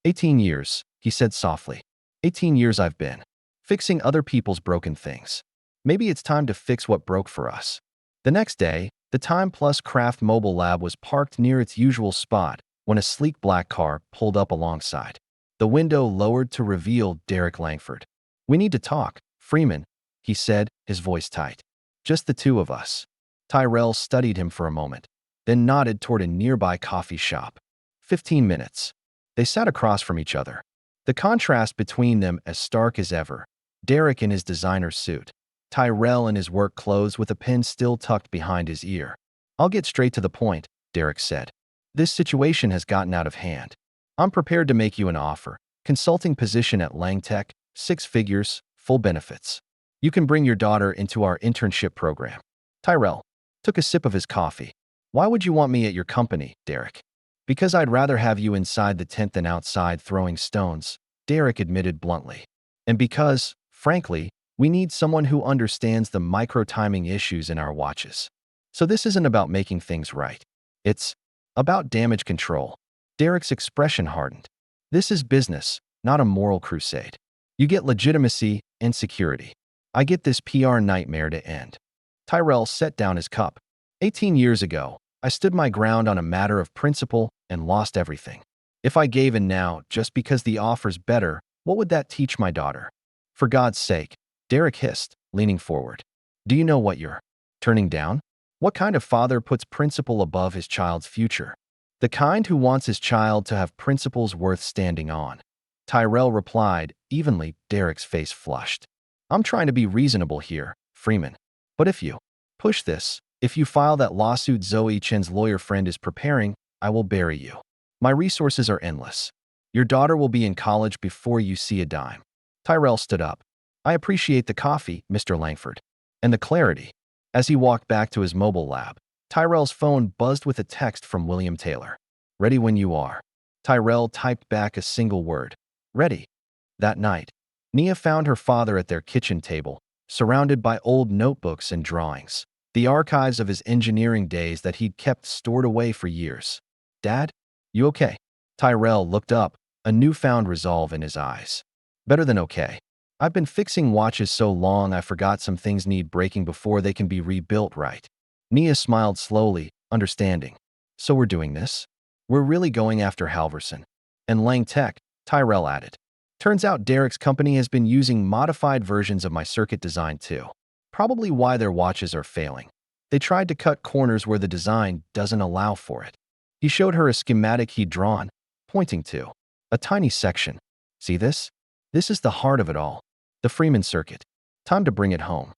18 years, he said softly. 18 years I've been fixing other people's broken things. Maybe it's time to fix what broke for us." The next day, the Time Plus Craft mobile lab was parked near its usual spot when a sleek black car pulled up alongside. The window lowered to reveal Derek Langford. "We need to talk, Freeman," he said, his voice tight. "Just the two of us." Tyrell studied him for a moment, then nodded toward a nearby coffee shop. 15 minutes. They sat across from each other. The contrast between them as stark as ever. Derek in his designer suit, Tyrell in his work clothes with a pen still tucked behind his ear. "I'll get straight to the point," Derek said. "This situation has gotten out of hand. I'm prepared to make you an offer. Consulting position at Langtech, 6 figures, full benefits. You can bring your daughter into our internship program." Tyrell took a sip of his coffee. "Why would you want me at your company, Derek?" "Because I'd rather have you inside the tent than outside throwing stones," Derek admitted bluntly. "And because, frankly, we need someone who understands the micro-timing issues in our watches. So this isn't about making things right. It's about damage control." Derek's expression hardened. "This is business, not a moral crusade. You get legitimacy and security. I get this PR nightmare to end." Tyrell set down his cup. 18 years ago, I stood my ground on a matter of principle and lost everything. If I gave in now just because the offer's better, what would that teach my daughter?" "For God's sake," Derek hissed, leaning forward. "Do you know what you're turning down? What kind of father puts principle above his child's future? The kind who wants his child to have principles worth standing on." Tyrell replied evenly. Derek's face flushed. "I'm trying to be reasonable here, Freeman. But if you push this, if you file that lawsuit Zoe Chen's lawyer friend is preparing, I will bury you. My resources are endless. Your daughter will be in college before you see a dime." Tyrell stood up. "I appreciate the coffee, Mr. Langford, and the clarity." As he walked back to his mobile lab, Tyrell's phone buzzed with a text from William Taylor. "Ready when you are." Tyrell typed back a single word. "Ready." That night, Nia found her father at their kitchen table, surrounded by old notebooks and drawings, the archives of his engineering days that he'd kept stored away for years. "Dad, you okay?" Tyrell looked up, a newfound resolve in his eyes. "Better than okay. I've been fixing watches so long I forgot some things need breaking before they can be rebuilt right." Nia smiled slowly, understanding. "So we're doing this? We're really going after Halverson and Lang Tech," Tyrell added. "Turns out Derek's company has been using modified versions of my circuit design too. Probably why their watches are failing. They tried to cut corners where the design doesn't allow for it." He showed her a schematic he'd drawn, pointing to a tiny section. "See this? This is the heart of it all. The Freeman circuit. Time to bring it home."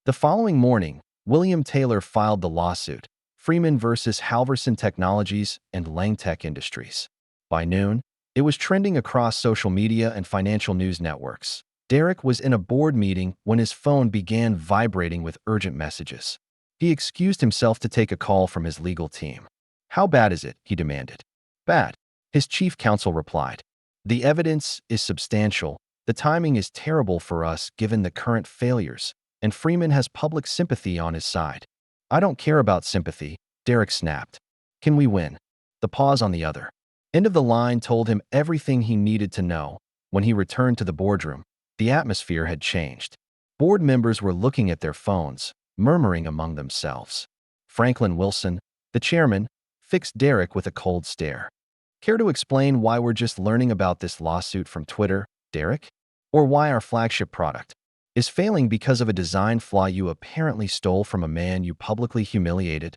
The following morning, William Taylor filed the lawsuit, Freeman versus Halverson Technologies and Langtech Industries. By noon, it was trending across social media and financial news networks. Derek was in a board meeting when his phone began vibrating with urgent messages. He excused himself to take a call from his legal team. "How bad is it?" he demanded. "Bad," his chief counsel replied. "The evidence is substantial. The timing is terrible for us given the current failures, and Freeman has public sympathy on his side." "I don't care about sympathy," Derek snapped. "Can we win?" The pause on the other end of the line told him everything he needed to know. When he returned to the boardroom, The atmosphere had changed. Board members were looking at their phones, murmuring among themselves. Franklin Wilson, the chairman, fixed Derek with a cold stare. Care to explain why we're just learning about this lawsuit from Twitter, Derek? Or why our flagship product is failing because of a design flaw you apparently stole from a man you publicly humiliated?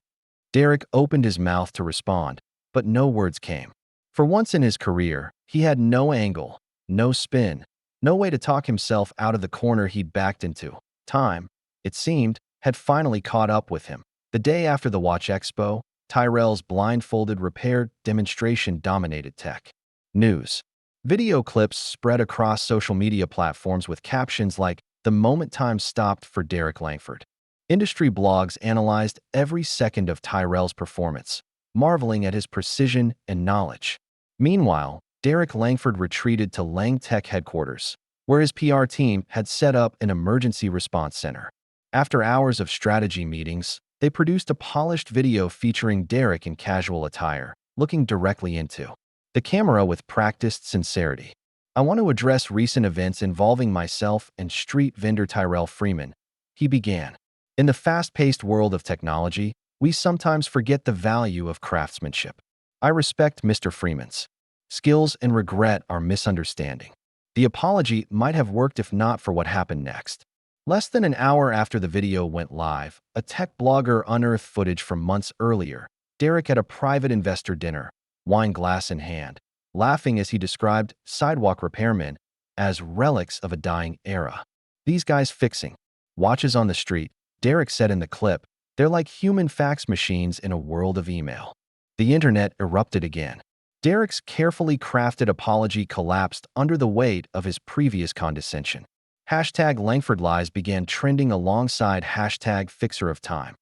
Derek opened his mouth to respond, but no words came. For once in his career, he had no angle, no spin, no way to talk himself out of the corner he'd backed into. Time, it seemed, had finally caught up with him. The day after the watch expo, Tyrell's blindfolded repair demonstration dominated tech news. Video clips spread across social media platforms with captions like, "The moment time stopped for Derek Langford." Industry blogs analyzed every second of Tyrell's performance, marveling at his precision and knowledge. Meanwhile, Derek Langford retreated to Lang Tech headquarters, where his PR team had set up an emergency response center. After hours of strategy meetings, they produced a polished video featuring Derek in casual attire, looking directly into the camera with practiced sincerity. "I want to address recent events involving myself and street vendor Tyrell Freeman," he began. "In the fast-paced world of technology, we sometimes forget the value of craftsmanship. I respect Mr. Freeman's skills and regret our misunderstanding." The apology might have worked if not for what happened next. Less than an hour after the video went live, a tech blogger unearthed footage from months earlier. Derek at a private investor dinner, wine glass in hand, laughing as he described sidewalk repairmen as relics of a dying era. "These guys fixing watches on the street," Derek said in the clip, "they're like human fax machines in a world of email." The internet erupted again. Derek's carefully crafted apology collapsed under the weight of his previous condescension. Hashtag Langford Lies began trending alongside hashtag Fixer of Time.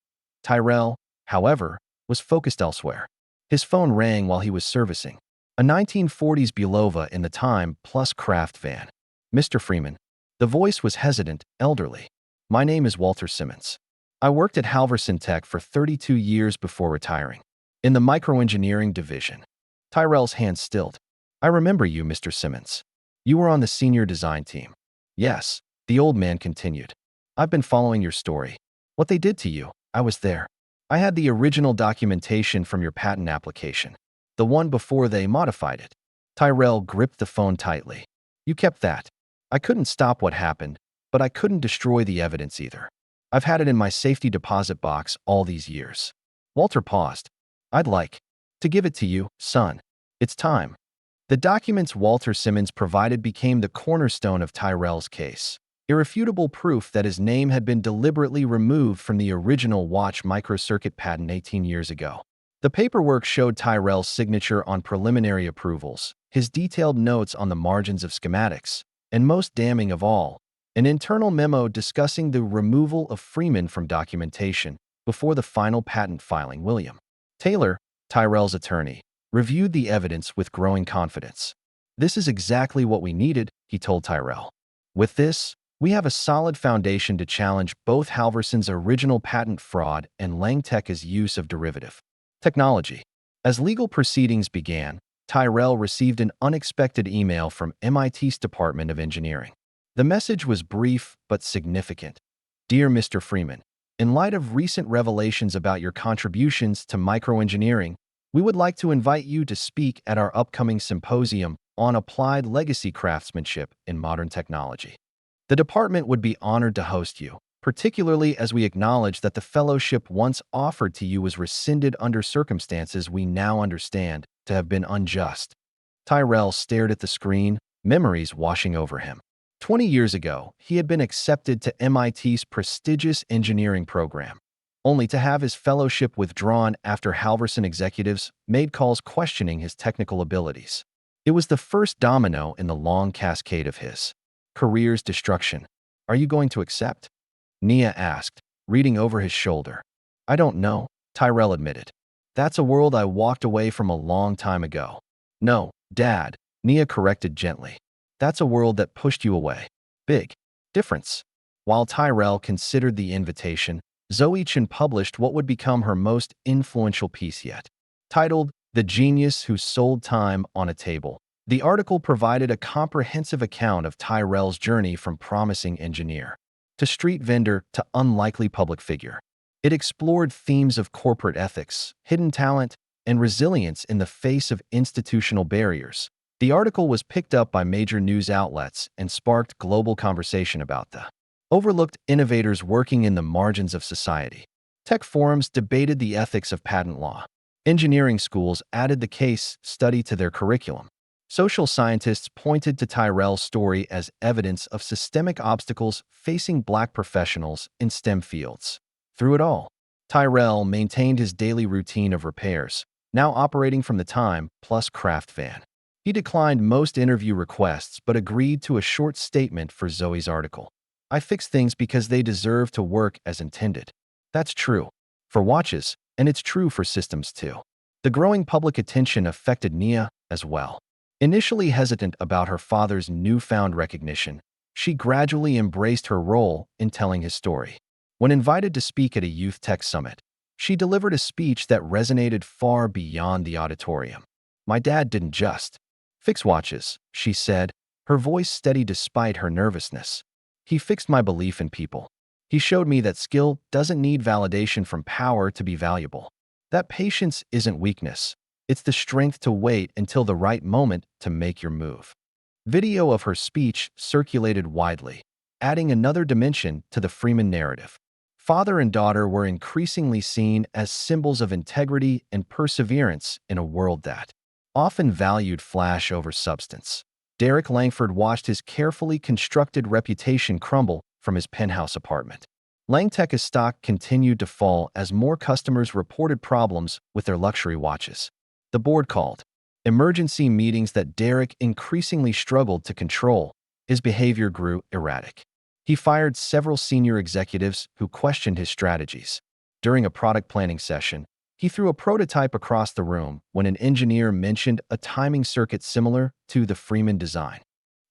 Tyrell, however, was focused elsewhere. His phone rang while he was servicing a 1940s Bulova in the Time Plus craft van. "Mr. Freeman." The voice was hesitant, elderly. "My name is Walter Simmons. I worked at Halverson Tech for 32 years before retiring, in the microengineering division." Tyrell's hands stilled. "I remember you, Mr. Simmons. You were on the senior design team." "Yes," the old man continued. "I've been following your story. What they did to you, I was there. I had the original documentation from your patent application, the one before they modified it." Tyrell gripped the phone tightly. "You kept that. I couldn't stop what happened, but I couldn't destroy the evidence either. I've had it in my safety deposit box all these years." Walter paused. "I'd like to give it to you, son. It's time." The documents Walter Simmons provided became the cornerstone of Tyrell's case, irrefutable proof that his name had been deliberately removed from the original watch microcircuit patent 18 years ago. The paperwork showed Tyrell's signature on preliminary approvals, his detailed notes on the margins of schematics, and most damning of all, an internal memo discussing the removal of Freeman from documentation before the final patent filing. William Taylor, Tyrell's attorney, reviewed the evidence with growing confidence. "This is exactly what we needed," he told Tyrell. "With this, we have a solid foundation to challenge both Halverson's original patent fraud and Langtech's use of derivative technology." As legal proceedings began, Tyrell received an unexpected email from MIT's Department of Engineering. The message was brief but significant. "Dear Mr. Freeman, in light of recent revelations about your contributions to microengineering, we would like to invite you to speak at our upcoming symposium on applied legacy craftsmanship in modern technology. The department would be honored to host you, particularly as we acknowledge that the fellowship once offered to you was rescinded under circumstances we now understand to have been unjust." Tyrell stared at the screen, memories washing over him. 20 years ago, he had been accepted to MIT's prestigious engineering program, only to have his fellowship withdrawn after Halverson executives made calls questioning his technical abilities. It was the first domino in the long cascade of his career's destruction. "Are you going to accept?" Nia asked, reading over his shoulder. "I don't know," Tyrell admitted. "That's a world I walked away from a long time ago." "No, Dad," Nia corrected gently. "That's a world that pushed you away." Big difference. While Tyrell considered the invitation, Zoe Chen published what would become her most influential piece yet. Titled "The Genius Who Sold Time on a Table," The article provided a comprehensive account of Tyrell's journey from promising engineer to street vendor to unlikely public figure. It explored themes of corporate ethics, hidden talent, and resilience in the face of institutional barriers. The article was picked up by major news outlets and sparked global conversation about the overlooked innovators working in the margins of society. Tech forums debated the ethics of patent law. Engineering schools added the case study to their curriculum. Social scientists pointed to Tyrell's story as evidence of systemic obstacles facing Black professionals in STEM fields. Through it all, Tyrell maintained his daily routine of repairs, now operating from the Time Plus craft van. He declined most interview requests but agreed to a short statement for Zoe's article. "I fix things because they deserve to work as intended." That's true for watches, and it's true for systems too. The growing public attention affected Nia as well. Initially hesitant about her father's newfound recognition, she gradually embraced her role in telling his story. When invited to speak at a youth tech summit, she delivered a speech that resonated far beyond the auditorium. "My dad didn't just fix watches," she said, her voice steady despite her nervousness. "He fixed my belief in people. He showed me that skill doesn't need validation from power to be valuable. That patience isn't weakness. It's the strength to wait until the right moment to make your move." Video of her speech circulated widely, adding another dimension to the Freeman narrative. Father and daughter were increasingly seen as symbols of integrity and perseverance in a world that often valued flash over substance. Derek Langford watched his carefully constructed reputation crumble from his penthouse apartment. Langtech's stock continued to fall as more customers reported problems with their luxury watches. The board called emergency meetings that Derek increasingly struggled to control. His behavior grew erratic. He fired several senior executives who questioned his strategies. During a product planning session, he threw a prototype across the room when an engineer mentioned a timing circuit similar to the Freeman design.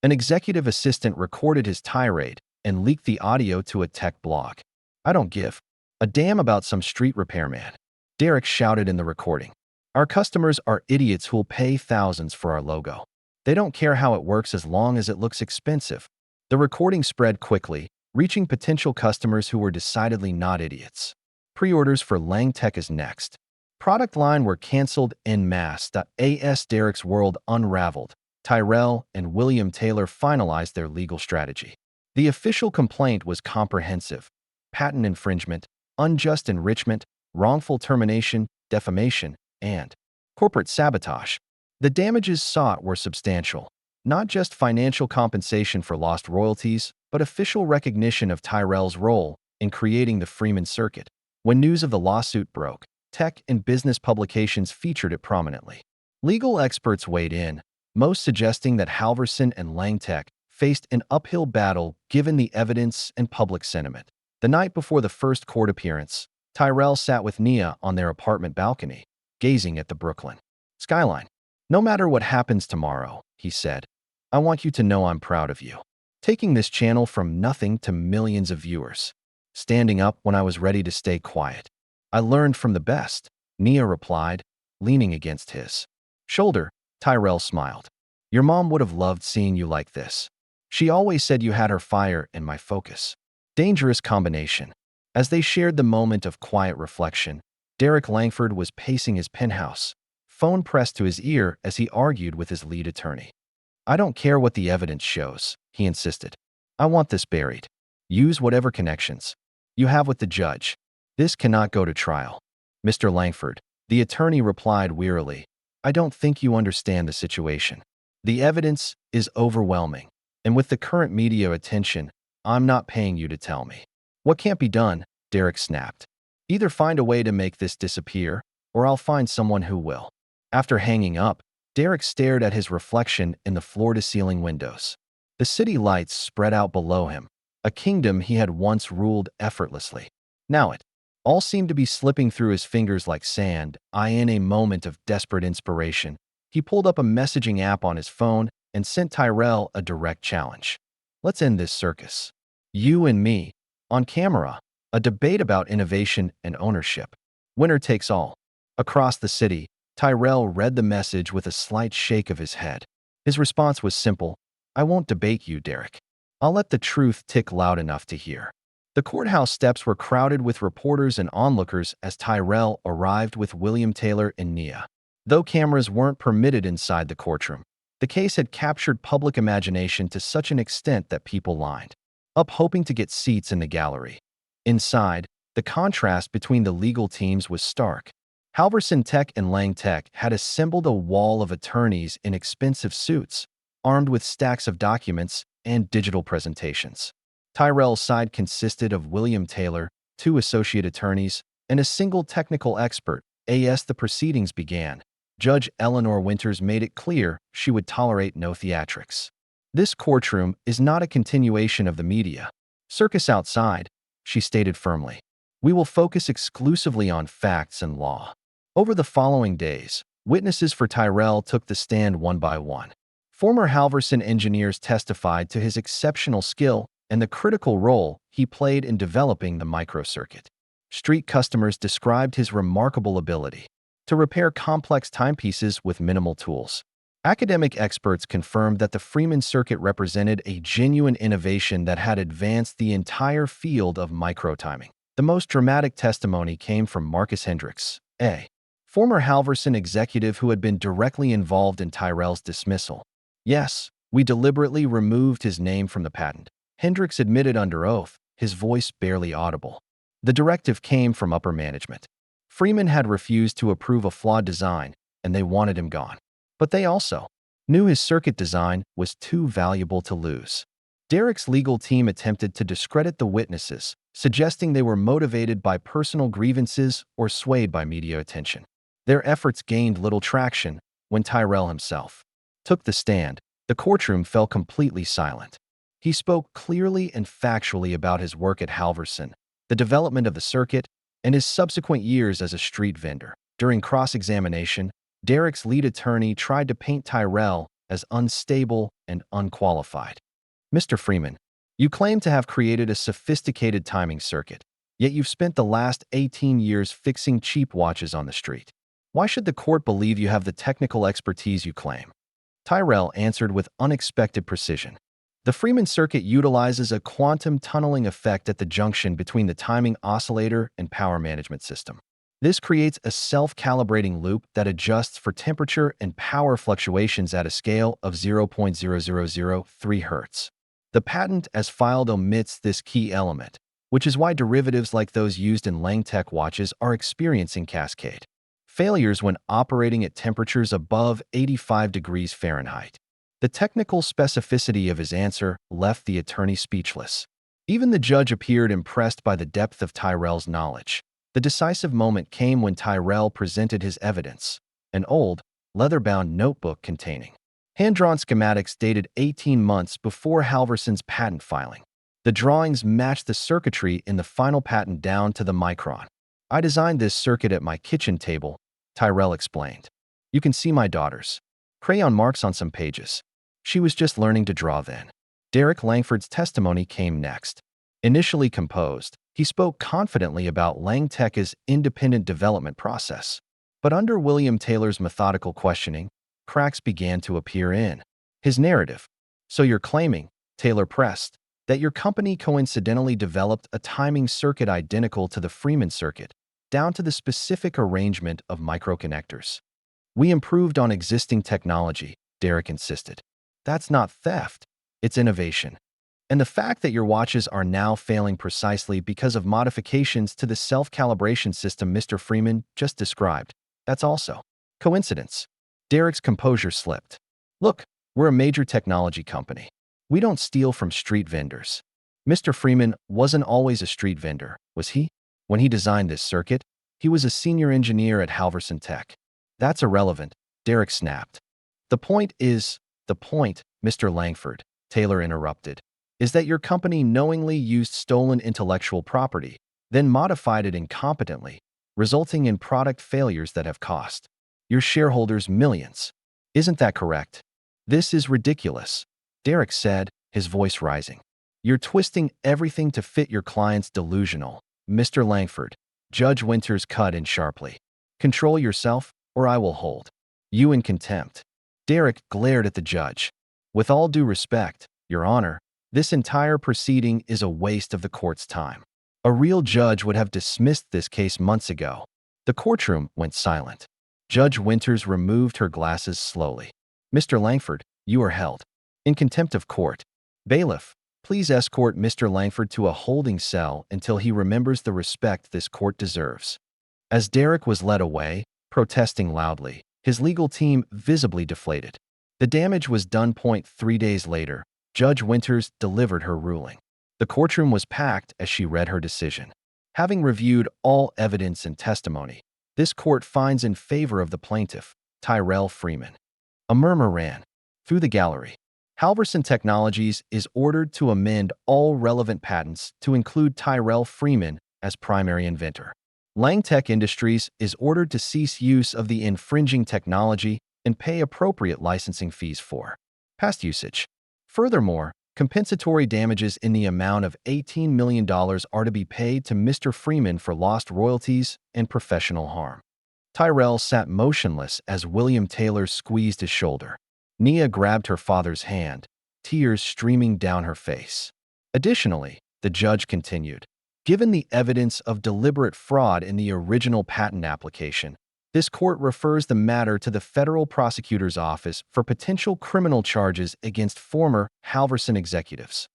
An executive assistant recorded his tirade and leaked the audio to a tech blog. "I don't give a damn about some street repairman," Derek shouted in the recording. "Our customers are idiots who'll pay thousands for our logo. They don't care how it works as long as it looks expensive." The recording spread quickly, reaching potential customers who were decidedly not idiots. Pre-orders for Langtech is next. Product line were canceled en masse. As Derek's world unraveled, Tyrell and William Taylor finalized their legal strategy. The official complaint was comprehensive: patent infringement, unjust enrichment, wrongful termination, defamation, and corporate sabotage. The damages sought were substantial, not just financial compensation for lost royalties, but official recognition of Tyrell's role in creating the Freeman circuit. When news of the lawsuit broke, tech and business publications featured it prominently. Legal experts weighed in, most suggesting that Halverson and Langtech faced an uphill battle given the evidence and public sentiment. The night before the first court appearance, Tyrell sat with Nia on their apartment balcony, gazing at the Brooklyn skyline. "No matter what happens tomorrow," he said, "I want you to know I'm proud of you. Taking this channel from nothing to millions of viewers. Standing up when I was ready to stay quiet. I learned from the best," Nia replied, leaning against his shoulder. Tyrell smiled. "Your mom would have loved seeing you like this. She always said you had her fire and my focus." Dangerous combination. As they shared the moment of quiet reflection, Derek Langford was pacing his penthouse, phone pressed to his ear as he argued with his lead attorney. "I don't care what the evidence shows," he insisted. "I want this buried. Use whatever connections you have with the judge. This cannot go to trial." "Mr. Langford," the attorney replied wearily, "I don't think you understand the situation. The evidence is overwhelming, and with the current media attention, I'm not paying you to tell me what can't be done," Derek snapped. "Either find a way to make this disappear, or I'll find someone who will." After hanging up, Derek stared at his reflection in the floor-to-ceiling windows. The city lights spread out below him, a kingdom he had once ruled effortlessly. Now it all seemed to be slipping through his fingers like sand. In a moment of desperate inspiration, he pulled up a messaging app on his phone and sent Tyrell a direct challenge. "Let's end this circus. You and me, on camera, a debate about innovation and ownership. Winner takes all." Across the city, Tyrell read the message with a slight shake of his head. His response was simple: "I won't debate you, Derek. I'll let the truth tick loud enough to hear." The courthouse steps were crowded with reporters and onlookers as Tyrell arrived with William Taylor and Nia. Though cameras weren't permitted inside the courtroom, the case had captured public imagination to such an extent that people lined up hoping to get seats in the gallery. Inside, the contrast between the legal teams was stark. Halverson Tech and Lang Tech had assembled a wall of attorneys in expensive suits, armed with stacks of documents and digital presentations. Tyrell's side consisted of William Taylor, two associate attorneys, and a single technical expert. As the proceedings began, Judge Eleanor Winters made it clear she would tolerate no theatrics. "This courtroom is not a continuation of the media circus outside," she stated firmly. "We will focus exclusively on facts and law." Over the following days, witnesses for Tyrell took the stand one by one. Former Halverson engineers testified to his exceptional skill and the critical role he played in developing the microcircuit. Street customers described his remarkable ability to repair complex timepieces with minimal tools. Academic experts confirmed that the Freeman circuit represented a genuine innovation that had advanced the entire field of microtiming. The most dramatic testimony came from Marcus Hendricks, a former Halverson executive who had been directly involved in Tyrell's dismissal. "Yes, we deliberately removed his name from the patent," Hendricks admitted under oath, his voice barely audible. "The directive came from upper management. Freeman had refused to approve a flawed design, and they wanted him gone. But they also knew his circuit design was too valuable to lose." Derek's legal team attempted to discredit the witnesses, suggesting they were motivated by personal grievances or swayed by media attention. Their efforts gained little traction. When Tyrell himself took the stand, the courtroom fell completely silent. He spoke clearly and factually about his work at Halverson, the development of the circuit, and his subsequent years as a street vendor. During cross-examination, Derek's lead attorney tried to paint Tyrell as unstable and unqualified. "Mr. Freeman, you claim to have created a sophisticated timing circuit, yet you've spent the last 18 years fixing cheap watches on the street. Why should the court believe you have the technical expertise you claim?" Tyrell answered with unexpected precision. "The Freeman circuit utilizes a quantum tunneling effect at the junction between the timing oscillator and power management system. This creates a self-calibrating loop that adjusts for temperature and power fluctuations at a scale of 0.0003 Hz. The patent as filed omits this key element, which is why derivatives like those used in Lang Tech watches are experiencing cascade failures when operating at temperatures above 85 degrees Fahrenheit. The technical specificity of his answer left the attorney speechless. Even the judge appeared impressed by the depth of Tyrell's knowledge. The decisive moment came when Tyrell presented his evidence, an old, leather-bound notebook containing hand-drawn schematics dated 18 months before Halverson's patent filing. The drawings matched the circuitry in the final patent down to the micron. "I designed this circuit at my kitchen table," Tyrell explained. "You can see my daughter's crayon marks on some pages. She was just learning to draw then." Derek Langford's testimony came next. Initially composed, he spoke confidently about Lang Tech's independent development process. But under William Taylor's methodical questioning, cracks began to appear in his narrative. "So you're claiming," Taylor pressed, "that your company coincidentally developed a timing circuit identical to the Freeman circuit, down to the specific arrangement of microconnectors." "We improved on existing technology," Derek insisted. "That's not theft, it's innovation. And the fact that your watches are now failing precisely because of modifications to the self-calibration system Mr. Freeman just described, that's also coincidence." Derek's composure slipped. "Look, we're a major technology company. We don't steal from street vendors. Mr. Freeman wasn't always a street vendor, was he? When he designed this circuit, he was a senior engineer at Halverson Tech." "That's irrelevant," Derek snapped. The point, Mr. Langford," Taylor interrupted, "is that your company knowingly used stolen intellectual property, then modified it incompetently, resulting in product failures that have cost your shareholders millions. Isn't that correct?" "This is ridiculous," Derek said, his voice rising. "You're twisting everything to fit your client's delusional." "Mr. Langford," Judge Winters cut in sharply, "control yourself, or I will hold you in contempt." Derek glared at the judge. With all due respect, Your Honor, this entire proceeding is a waste of the court's time. A real judge would have dismissed this case months ago. The courtroom went silent. Judge Winters removed her glasses slowly. Mr. Langford, you are held in contempt of court. Bailiff, please escort Mr. Langford to a holding cell until he remembers the respect this court deserves. As Derek was led away, protesting loudly, his legal team visibly deflated. The damage was done. 3 days later, Judge Winters delivered her ruling. The courtroom was packed as she read her decision. Having reviewed all evidence and testimony, this court finds in favor of the plaintiff, Tyrell Freeman. A murmur ran through the gallery. Halverson Technologies is ordered to amend all relevant patents to include Tyrell Freeman as primary inventor. Langtech Industries is ordered to cease use of the infringing technology and pay appropriate licensing fees for past usage. Furthermore, compensatory damages in the amount of $18 million are to be paid to Mr. Freeman for lost royalties and professional harm. Tyrell sat motionless as William Taylor squeezed his shoulder. Nia grabbed her father's hand, tears streaming down her face. Additionally, the judge continued, given the evidence of deliberate fraud in the original patent application, this court refers the matter to the federal prosecutor's office for potential criminal charges against former Halverson executives.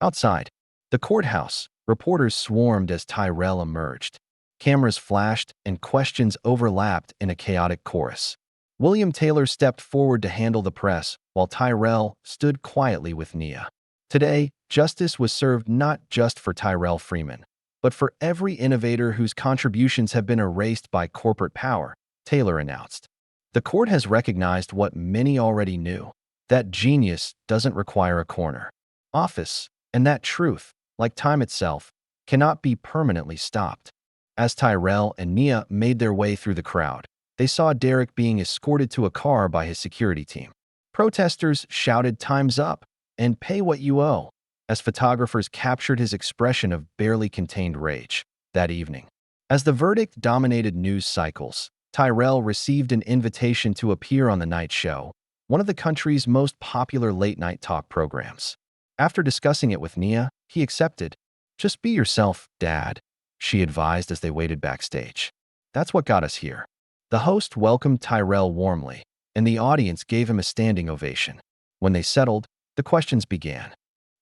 Outside the courthouse, reporters swarmed as Tyrell emerged. Cameras flashed and questions overlapped in a chaotic chorus. William Taylor stepped forward to handle the press, while Tyrell stood quietly with Nia. Today, justice was served not just for Tyrell Freeman, but for every innovator whose contributions have been erased by corporate power, Taylor announced. The court has recognized what many already knew, that genius doesn't require a corner office, and that truth, like time itself, cannot be permanently stopped. As Tyrell and Nia made their way through the crowd, they saw Derek being escorted to a car by his security team. Protesters shouted "Time's up" and "Pay what you owe" as photographers captured his expression of barely contained rage that evening. As the verdict dominated news cycles, Tyrell received an invitation to appear on The Night Show, one of the country's most popular late-night talk programs. After discussing it with Nia, he accepted. "Just be yourself, Dad," she advised as they waited backstage. "That's what got us here." The host welcomed Tyrell warmly, and the audience gave him a standing ovation. When they settled, the questions began.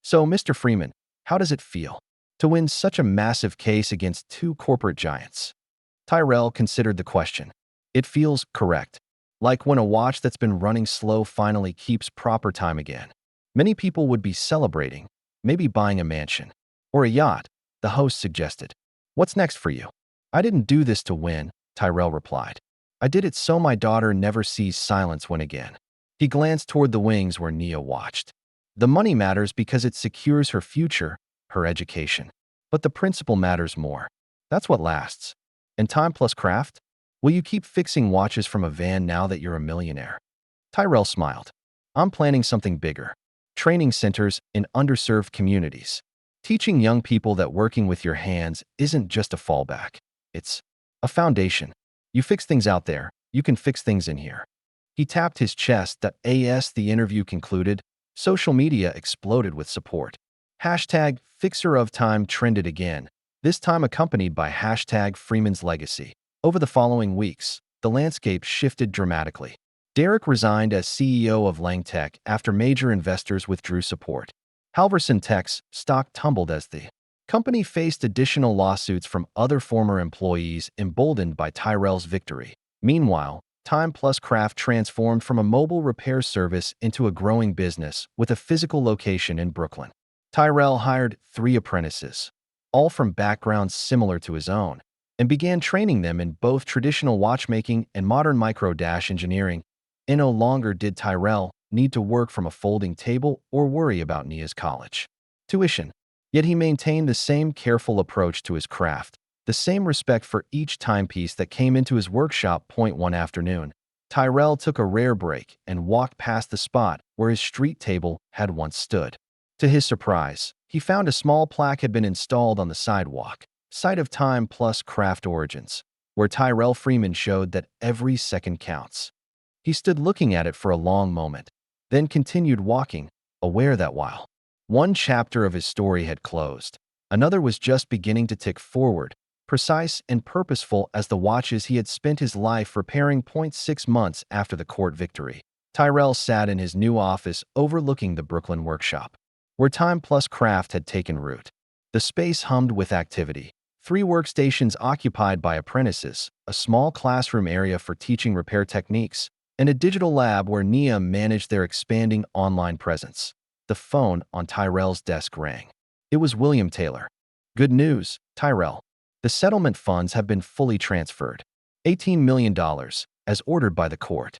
"So, Mr. Freeman, how does it feel to win such a massive case against two corporate giants?" Tyrell considered the question. "It feels correct, like when a watch that's been running slow finally keeps proper time again. Many people would be celebrating, maybe buying a mansion or a yacht," the host suggested. "What's next for you?" "I didn't do this to win," Tyrell replied. "I did it so my daughter never sees silence win again." He glanced toward the wings where Nia watched. "The money matters because it secures her future, her education. But the principle matters more. That's what lasts. And time plus craft? Will you keep fixing watches from a van now that you're a millionaire?" Tyrell smiled. "I'm planning something bigger. Training centers in underserved communities. Teaching young people that working with your hands isn't just a fallback. It's a foundation. You fix things out there, you can fix things in here." He tapped his chest. As the interview concluded, social media exploded with support. Hashtag #FixerOfTime trended again, this time accompanied by hashtag Freeman's Legacy. Over the following weeks, the landscape shifted dramatically. Derek resigned as CEO of Langtech after major investors withdrew support. Halverson Tech's stock tumbled as the company faced additional lawsuits from other former employees emboldened by Tyrell's victory. Meanwhile, Time Plus Craft transformed from a mobile repair service into a growing business with a physical location in Brooklyn. Tyrell hired 3 apprentices, all from backgrounds similar to his own, and began training them in both traditional watchmaking and modern micro-engineering. And no longer did Tyrell need to work from a folding table or worry about Nia's college tuition. Yet he maintained the same careful approach to his craft, the same respect for each timepiece that came into his workshop. One afternoon, Tyrell took a rare break and walked past the spot where his street table had once stood. To his surprise, he found a small plaque had been installed on the sidewalk, site of Time Plus Craft Origins, where Tyrell Freeman showed that every second counts. He stood looking at it for a long moment, then continued walking, aware that while one chapter of his story had closed, another was just beginning to tick forward, precise and purposeful as the watches he had spent his life repairing. 6 months after the court victory, Tyrell sat in his new office overlooking the Brooklyn workshop, where Time Plus Craft had taken root. The space hummed with activity. 3 workstations occupied by apprentices, a small classroom area for teaching repair techniques, and a digital lab where Nia managed their expanding online presence. The phone on Tyrell's desk rang. It was William Taylor. Good news, Tyrell. The settlement funds have been fully transferred. $18 million, as ordered by the court.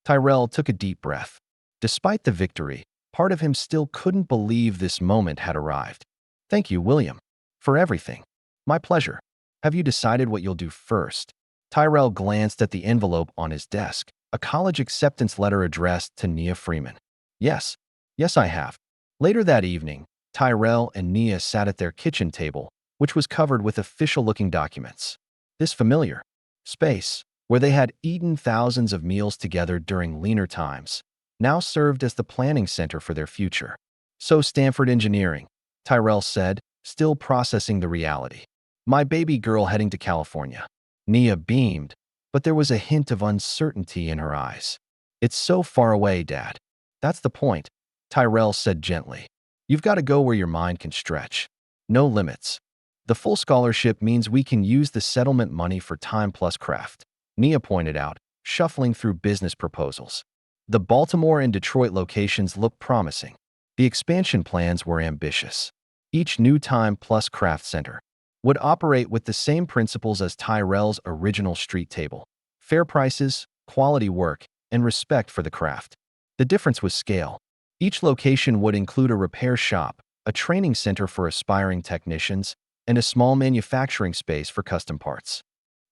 Tyrell took a deep breath. Despite the victory, part of him still couldn't believe this moment had arrived. Thank you, William, for everything. My pleasure. Have you decided what you'll do first? Tyrell glanced at the envelope on his desk, a college acceptance letter addressed to Nia Freeman. Yes, I have. Later that evening, Tyrell and Nia sat at their kitchen table, which was covered with official-looking documents. This familiar space, where they had eaten thousands of meals together during leaner times, now served as the planning center for their future. So Stanford Engineering, Tyrell said, still processing the reality. My baby girl heading to California. Nia beamed, but there was a hint of uncertainty in her eyes. It's so far away, Dad. That's the point, Tyrell said gently. You've got to go where your mind can stretch. No limits. The full scholarship means we can use the settlement money for Time Plus Craft, Nia pointed out, shuffling through business proposals. The Baltimore and Detroit locations looked promising. The expansion plans were ambitious. Each new Time Plus Craft center would operate with the same principles as Tyrell's original street table: fair prices, quality work, and respect for the craft. The difference was scale. Each location would include a repair shop, a training center for aspiring technicians, and a small manufacturing space for custom parts.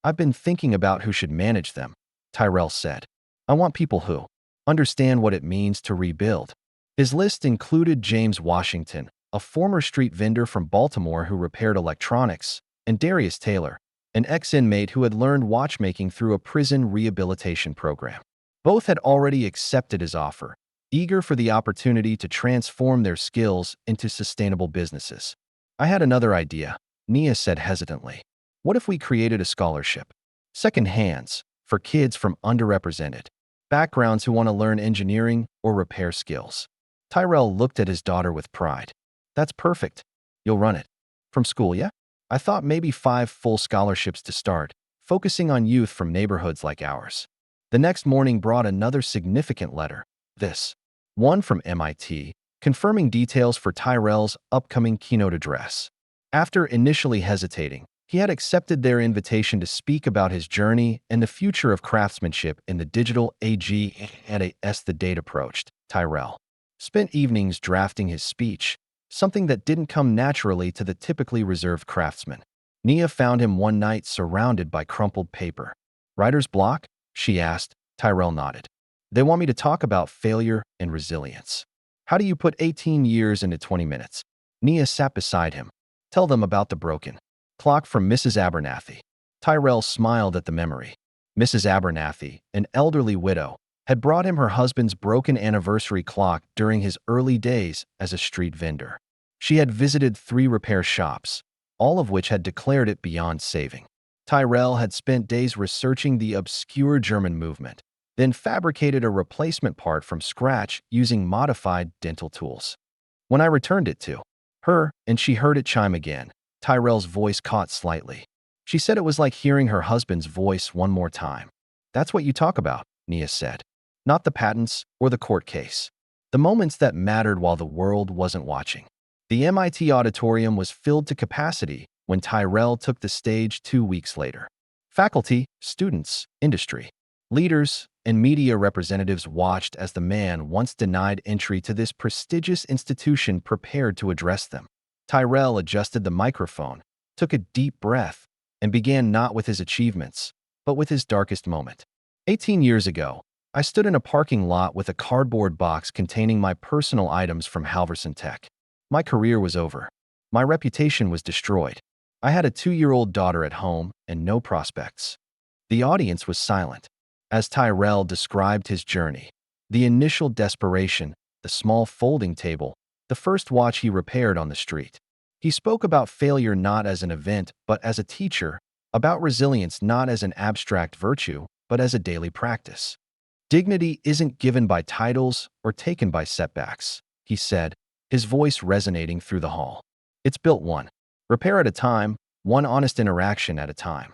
I've been thinking about who should manage them, Tyrell said. I want people who understand what it means to rebuild. His list included James Washington, a former street vendor from Baltimore who repaired electronics, and Darius Taylor, an ex-inmate who had learned watchmaking through a prison rehabilitation program. Both had already accepted his offer, eager for the opportunity to transform their skills into sustainable businesses. I had another idea, Nia said hesitantly. What if we created a scholarship? Second hands, for kids from underrepresented backgrounds who want to learn engineering or repair skills. Tyrell looked at his daughter with pride. That's perfect. You'll run it. From school, yeah? I thought maybe 5 full scholarships to start, focusing on youth from neighborhoods like ours. The next morning brought another significant letter. This one from MIT, confirming details for Tyrell's upcoming keynote address. After initially hesitating, he had accepted their invitation to speak about his journey and the future of craftsmanship in the digital age. As the date approached, Tyrell spent evenings drafting his speech, something that didn't come naturally to the typically reserved craftsman. Nia found him one night surrounded by crumpled paper. Writer's block? She asked. Tyrell nodded. They want me to talk about failure and resilience. How do you put 18 years into 20 minutes? Nia sat beside him. Tell them about the broken clock from Mrs. Abernathy. Tyrell smiled at the memory. Mrs. Abernathy, an elderly widow, had brought him her husband's broken anniversary clock during his early days as a street vendor. She had visited 3 repair shops, all of which had declared it beyond saving. Tyrell had spent days researching the obscure German movement, then fabricated a replacement part from scratch using modified dental tools. When I returned it to her and she heard it chime again, Tyrell's voice caught slightly. She said it was like hearing her husband's voice one more time. That's what you talk about, Nia said. Not the patents or the court case. The moments that mattered while the world wasn't watching. The MIT auditorium was filled to capacity when Tyrell took the stage 2 weeks later. Faculty, students, industry leaders, and media representatives watched as the man once denied entry to this prestigious institution prepared to address them. Tyrell adjusted the microphone, took a deep breath, and began not with his achievements, but with his darkest moment. 18 years ago, I stood in a parking lot with a cardboard box containing my personal items from Halverson Tech. My career was over. My reputation was destroyed. I had a 2-year-old daughter at home and no prospects. The audience was silent. as Tyrell described his journey. The initial desperation, the small folding table, the first watch he repaired on the street. He spoke about failure not as an event, but as a teacher, about resilience not as an abstract virtue, but as a daily practice. Dignity isn't given by titles or taken by setbacks, he said, his voice resonating through the hall. It's built one repair at a time, one honest interaction at a time.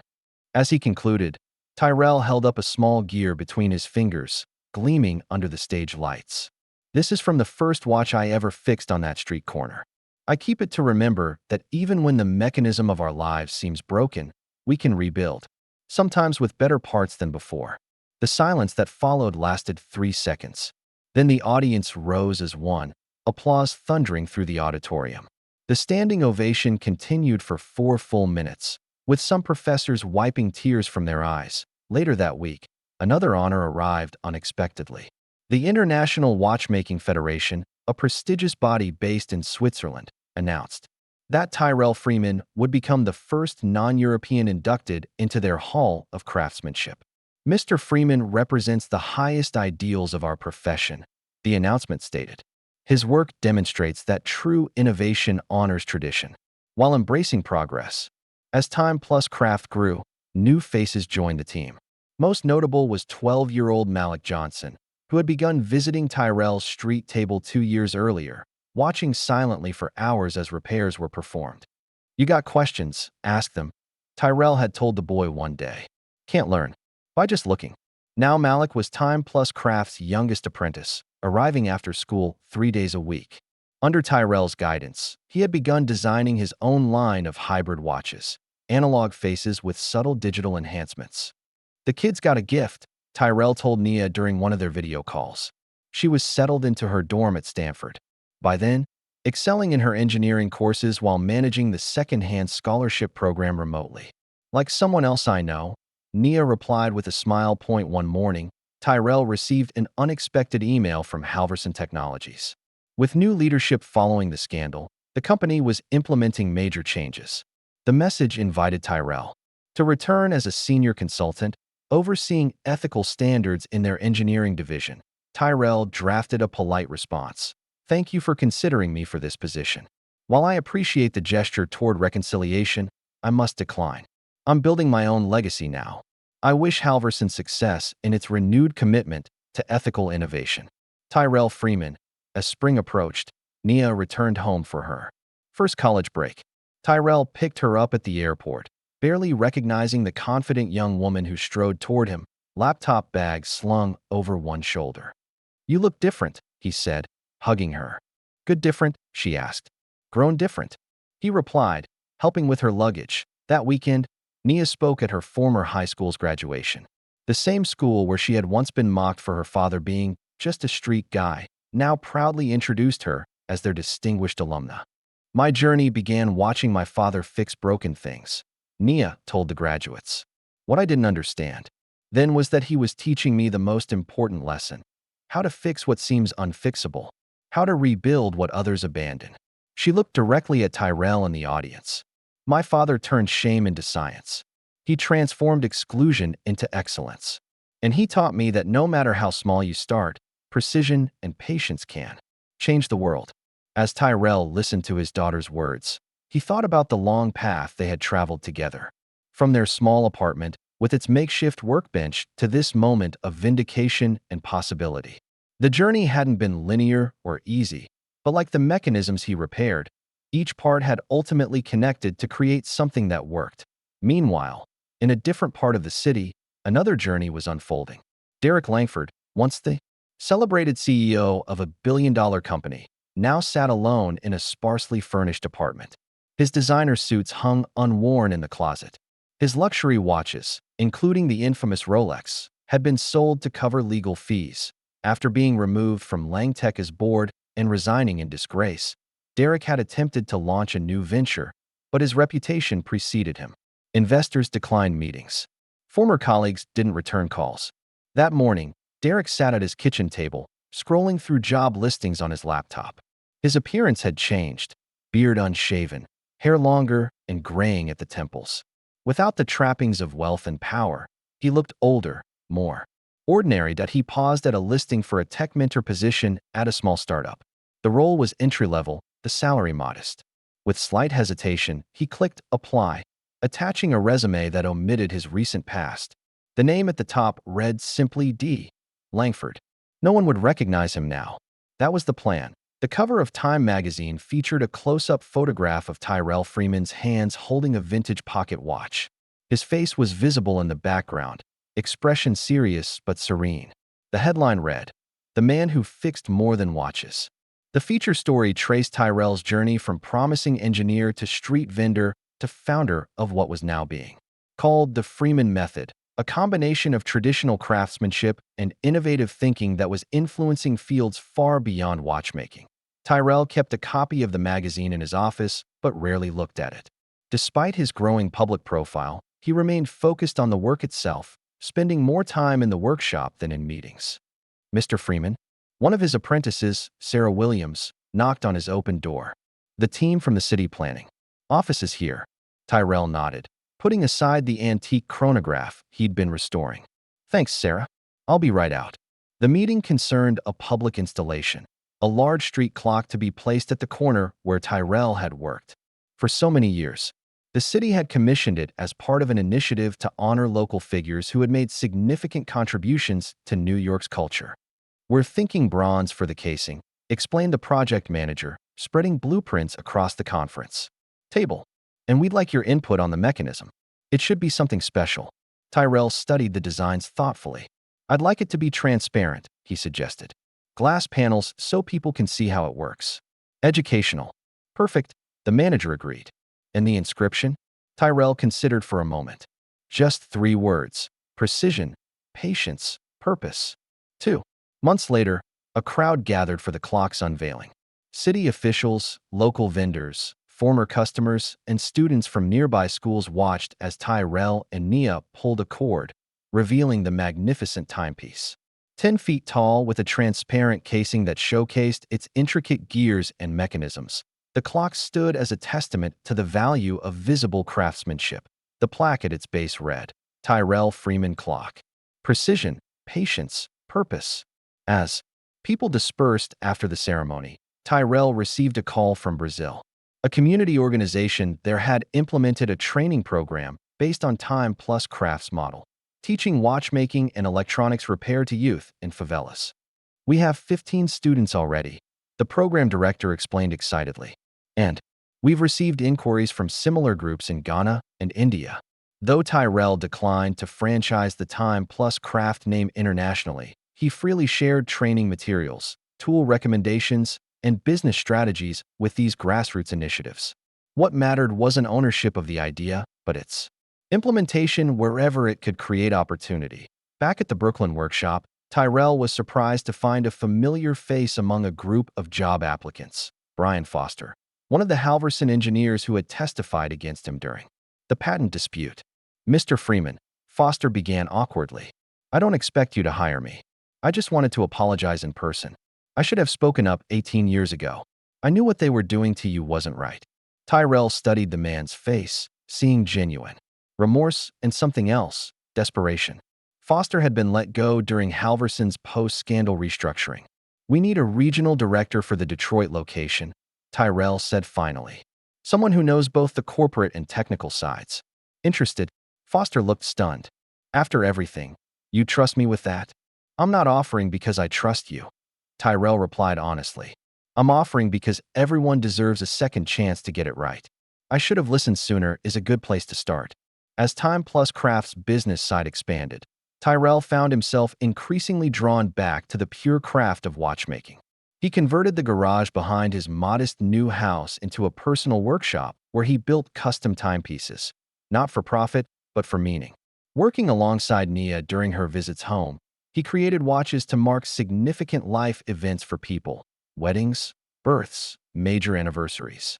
As he concluded, Tyrell held up a small gear between his fingers, gleaming under the stage lights. This is from the first watch I ever fixed on that street corner. I keep it to remember that even when the mechanism of our lives seems broken, we can rebuild, sometimes with better parts than before. The silence that followed lasted 3 seconds. Then the audience rose as one, applause thundering through the auditorium. The standing ovation continued for 4 full minutes, with some professors wiping tears from their eyes. Later that week, another honor arrived unexpectedly. The International Watchmaking Federation, a prestigious body based in Switzerland, announced that Tyrell Freeman would become the first non-European inducted into their Hall of Craftsmanship. Mr. Freeman represents the highest ideals of our profession, the announcement stated. His work demonstrates that true innovation honors tradition, while embracing progress. As time plus craft grew, new faces joined the team. Most notable was 12-year-old Malik Johnson, who had begun visiting Tyrell's street table 2 years earlier, watching silently for hours as repairs were performed. "You got questions? Ask them," Tyrell had told the boy one day. "Can't learn by just looking." Now Malik was Time Plus Craft's youngest apprentice, arriving after school 3 days a week. Under Tyrell's guidance, he had begun designing his own line of hybrid watches, analog faces with subtle digital enhancements. "The kid's got a gift," Tyrell told Nia during one of their video calls. She was settled into her dorm at Stanford. By then, excelling in her engineering courses while managing the second-hand scholarship program remotely. "Like someone else I know," Nia replied with a smile. One morning, Tyrell received an unexpected email from Halverson Technologies. With new leadership following the scandal, the company was implementing major changes. The message invited Tyrell to return as a senior consultant, overseeing ethical standards in their engineering division. Tyrell drafted a polite response. "Thank you for considering me for this position. While I appreciate the gesture toward reconciliation, I must decline. I'm building my own legacy now. I wish Halverson success in its renewed commitment to ethical innovation." Tyrell Freeman. As spring approached, Nia returned home for her first college break. Tyrell picked her up at the airport, barely recognizing the confident young woman who strode toward him, laptop bag slung over one shoulder. "You look different," he said, hugging her. "Good different?" she asked. "Grown different," he replied, helping with her luggage. That weekend, Nia spoke at her former high school's graduation. The same school where she had once been mocked for her father being just a street guy, now proudly introduced her as their distinguished alumna. "My journey began watching my father fix broken things," Nia told the graduates. "What I didn't understand then was that he was teaching me the most important lesson: how to fix what seems unfixable, how to rebuild what others abandon." She looked directly at Tyrell in the audience. "My father turned shame into science. He transformed exclusion into excellence. And he taught me that no matter how small you start, precision and patience can change the world." As Tyrell listened to his daughter's words, he thought about the long path they had traveled together. From their small apartment, with its makeshift workbench, to this moment of vindication and possibility. The journey hadn't been linear or easy, but like the mechanisms he repaired, each part had ultimately connected to create something that worked. Meanwhile, in a different part of the city, another journey was unfolding. Derek Langford, once the celebrated CEO of a billion-dollar company, now sat alone in a sparsely furnished apartment. His designer suits hung unworn in the closet. His luxury watches, including the infamous Rolex, had been sold to cover legal fees. After being removed from Langtech's board and resigning in disgrace, Derek had attempted to launch a new venture, but his reputation preceded him. Investors declined meetings. Former colleagues didn't return calls. That morning, Derek sat at his kitchen table, scrolling through job listings on his laptop. His appearance had changed, beard unshaven, hair longer and graying at the temples. Without the trappings of wealth and power, he looked older, more ordinary that he paused at a listing for a tech mentor position at a small startup. The role was entry-level, the salary modest. With slight hesitation, he clicked Apply, attaching a resume that omitted his recent past. The name at the top read simply D. Langford. No one would recognize him now. That was the plan. The cover of Time magazine featured a close-up photograph of Tyrell Freeman's hands holding a vintage pocket watch. His face was visible in the background, expression serious but serene. The headline read, "The Man Who Fixed More Than Watches." The feature story traced Tyrell's journey from promising engineer to street vendor to founder of what was now being called the Freeman Method, a combination of traditional craftsmanship and innovative thinking that was influencing fields far beyond watchmaking. Tyrell kept a copy of the magazine in his office, but rarely looked at it. Despite his growing public profile, he remained focused on the work itself, spending more time in the workshop than in meetings. Mr. Freeman, one of his apprentices, Sarah Williams, knocked on his open door. "The team from the city planning office is here." Tyrell nodded, putting aside the antique chronograph he'd been restoring. "Thanks, Sarah. I'll be right out." The meeting concerned a public installation, a large street clock to be placed at the corner where Tyrell had worked. For so many years, the city had commissioned it as part of an initiative to honor local figures who had made significant contributions to New York's culture. "We're thinking bronze for the casing," explained the project manager, spreading blueprints across the conference table. "And we'd like your input on the mechanism. It should be something special." Tyrell studied the designs thoughtfully. "I'd like it to be transparent," he suggested. "Glass panels so people can see how it works." "Educational." "Perfect," the manager agreed. "And the inscription?" Tyrell considered for a moment. "Just 3 words. Precision, patience, purpose." 2 months later, a crowd gathered for the clock's unveiling. City officials, local vendors, former customers, and students from nearby schools watched as Tyrell and Nia pulled a cord, revealing the magnificent timepiece. 10 feet tall with a transparent casing that showcased its intricate gears and mechanisms, the clock stood as a testament to the value of visible craftsmanship. The plaque at its base read, "Tyrell Freeman Clock. Precision, patience, purpose." As people dispersed after the ceremony, Tyrell received a call from Brazil. A community organization there had implemented a training program based on time plus crafts model, teaching watchmaking and electronics repair to youth in favelas. "We have 15 students already," the program director explained excitedly. "And we've received inquiries from similar groups in Ghana and India." Though Tyrell declined to franchise the Time Plus craft name internationally, he freely shared training materials, tool recommendations, and business strategies with these grassroots initiatives. What mattered wasn't ownership of the idea, but its implementation wherever it could create opportunity. Back at the Brooklyn workshop, Tyrell was surprised to find a familiar face among a group of job applicants. Brian Foster, one of the Halverson engineers who had testified against him during the patent dispute. "Mr. Freeman," Foster began awkwardly, "I don't expect you to hire me. I just wanted to apologize in person. I should have spoken up 18 years ago. I knew what they were doing to you wasn't right." Tyrell studied the man's face, seeing genuine remorse and something else, desperation. Foster had been let go during Halverson's post-scandal restructuring. "We need a regional director for the Detroit location," Tyrell said finally. "Someone who knows both the corporate and technical sides." "Interested?" Foster looked stunned. "After everything, you trust me with that?" "I'm not offering because I trust you," Tyrell replied honestly. "I'm offering because everyone deserves a second chance to get it right. I should have listened sooner is a good place to start." As Time Plus Craft's business side expanded, Tyrell found himself increasingly drawn back to the pure craft of watchmaking. He converted the garage behind his modest new house into a personal workshop where he built custom timepieces, not for profit, but for meaning. Working alongside Nia during her visits home, he created watches to mark significant life events for people: weddings, births, major anniversaries.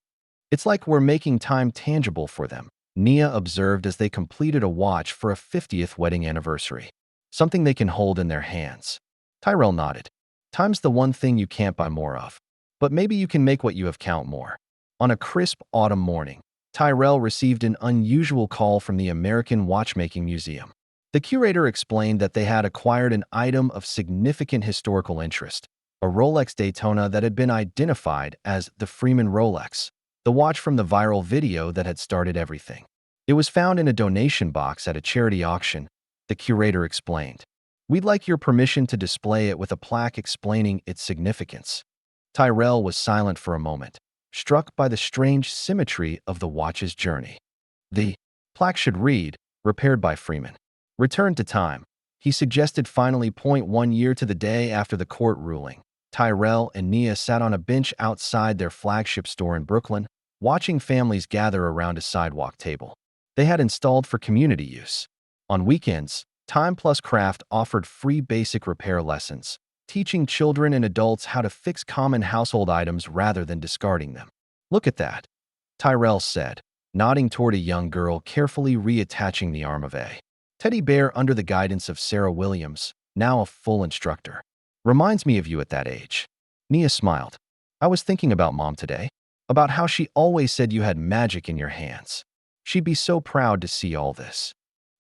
"It's like we're making time tangible for them," Nia observed as they completed a watch for a 50th wedding anniversary. "Something they can hold in their hands." Tyrell nodded. "Time's the one thing you can't buy more of. But maybe you can make what you have count more." On a crisp autumn morning, Tyrell received an unusual call from the American Watchmaking Museum. The curator explained that they had acquired an item of significant historical interest, a Rolex Daytona that had been identified as the Freeman Rolex, the watch from the viral video that had started everything. It was found in a donation box at a charity auction, the curator explained. We'd like your permission to display it with a plaque explaining its significance. Tyrell was silent for a moment, struck by the strange symmetry of the watch's journey. The plaque should read, repaired by Freeman. Return to time. He suggested finally 1 year to the day after the court ruling. Tyrell and Nia sat on a bench outside their flagship store in Brooklyn, watching families gather around a sidewalk table they had installed for community use. On weekends, Time Plus Craft offered free basic repair lessons, teaching children and adults how to fix common household items rather than discarding them. Look at that, Tyrell said, nodding toward a young girl carefully reattaching the arm of a teddy bear under the guidance of Sarah Williams, now a full instructor. Reminds me of you at that age. Nia smiled. I was thinking about Mom today, about how she always said you had magic in your hands. She'd be so proud to see all this.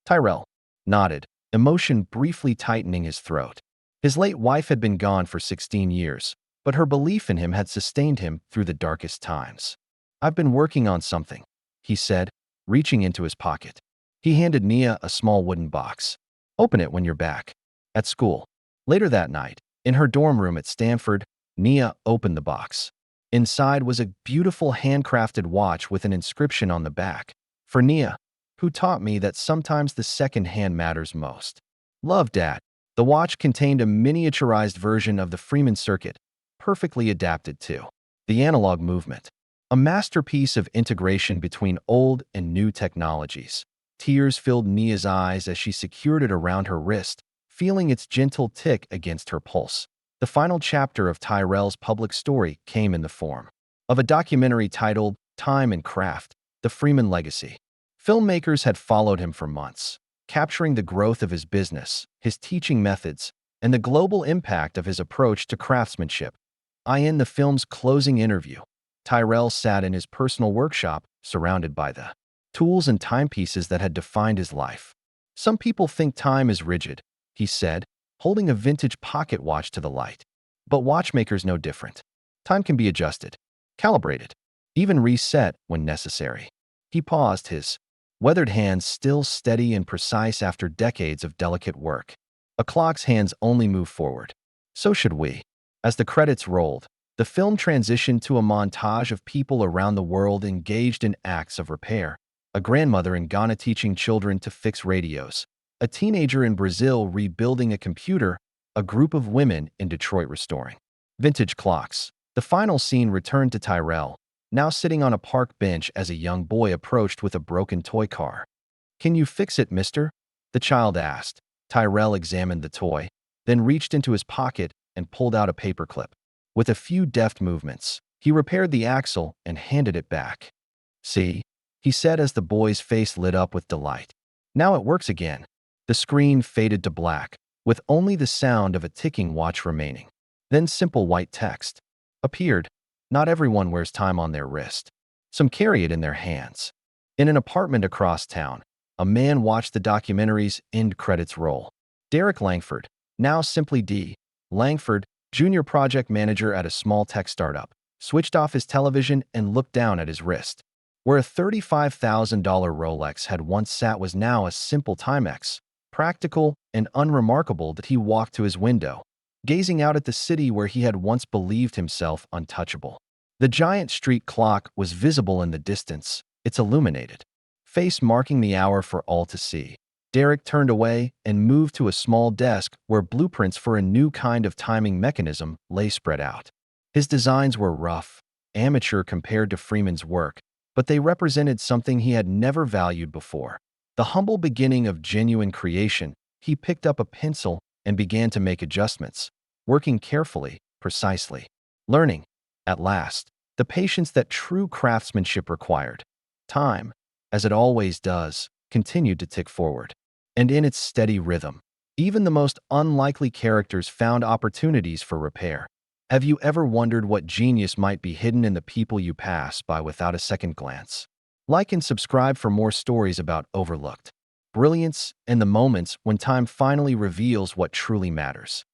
Tyrell nodded, emotion briefly tightening his throat. His late wife had been gone for 16 years, but her belief in him had sustained him through the darkest times. I've been working on something, he said, reaching into his pocket. He handed Nia a small wooden box. Open it when you're back. At school. Later that night, in her dorm room at Stanford, Nia opened the box. Inside was a beautiful handcrafted watch with an inscription on the back. For Nia, who taught me that sometimes the second hand matters most. Love, Dad. The watch contained a miniaturized version of the Freeman circuit, perfectly adapted to the analog movement. A masterpiece of integration between old and new technologies. Tears filled Nia's eyes as she secured it around her wrist, feeling its gentle tick against her pulse. The final chapter of Tyrell's public story came in the form of a documentary titled Time and Craft, The Freeman Legacy. Filmmakers had followed him for months, capturing the growth of his business, his teaching methods, and the global impact of his approach to craftsmanship. In the film's closing interview, Tyrell sat in his personal workshop, surrounded by the tools and timepieces that had defined his life. Some people think time is rigid, he said, holding a vintage pocket watch to the light. But watchmakers know different. Time can be adjusted, calibrated, even reset when necessary. He paused, his weathered hands still steady and precise after decades of delicate work. A clock's hands only move forward. So should we. As the credits rolled, the film transitioned to a montage of people around the world engaged in acts of repair. A grandmother in Ghana teaching children to fix radios, a teenager in Brazil rebuilding a computer, a group of women in Detroit restoring vintage clocks. The final scene returned to Tyrell, now sitting on a park bench as a young boy approached with a broken toy car. Can you fix it, mister? The child asked. Tyrell examined the toy, then reached into his pocket and pulled out a paperclip. With a few deft movements, he repaired the axle and handed it back. See, he said as the boy's face lit up with delight. Now it works again. The screen faded to black, with only the sound of a ticking watch remaining. Then simple white text appeared. Not everyone wears time on their wrist. Some carry it in their hands. In an apartment across town, a man watched the documentary's end credits roll. Derek Langford, now simply D. Langford, junior project manager at a small tech startup, switched off his television and looked down at his wrist. Where a $35,000 Rolex had once sat was now a simple Timex, practical and unremarkable that he walked to his window, gazing out at the city where he had once believed himself untouchable. The giant street clock was visible in the distance, its illuminated face marking the hour for all to see. Derek turned away and moved to a small desk where blueprints for a new kind of timing mechanism lay spread out. His designs were rough, amateur compared to Freeman's work, but they represented something he had never valued before. The humble beginning of genuine creation. He picked up a pencil and began to make adjustments, working carefully, precisely, learning, at last, the patience that true craftsmanship required. Time, as it always does, continued to tick forward. And in its steady rhythm, even the most unlikely characters found opportunities for repair. Have you ever wondered what genius might be hidden in the people you pass by without a second glance? Like and subscribe for more stories about overlooked brilliance, and the moments when time finally reveals what truly matters.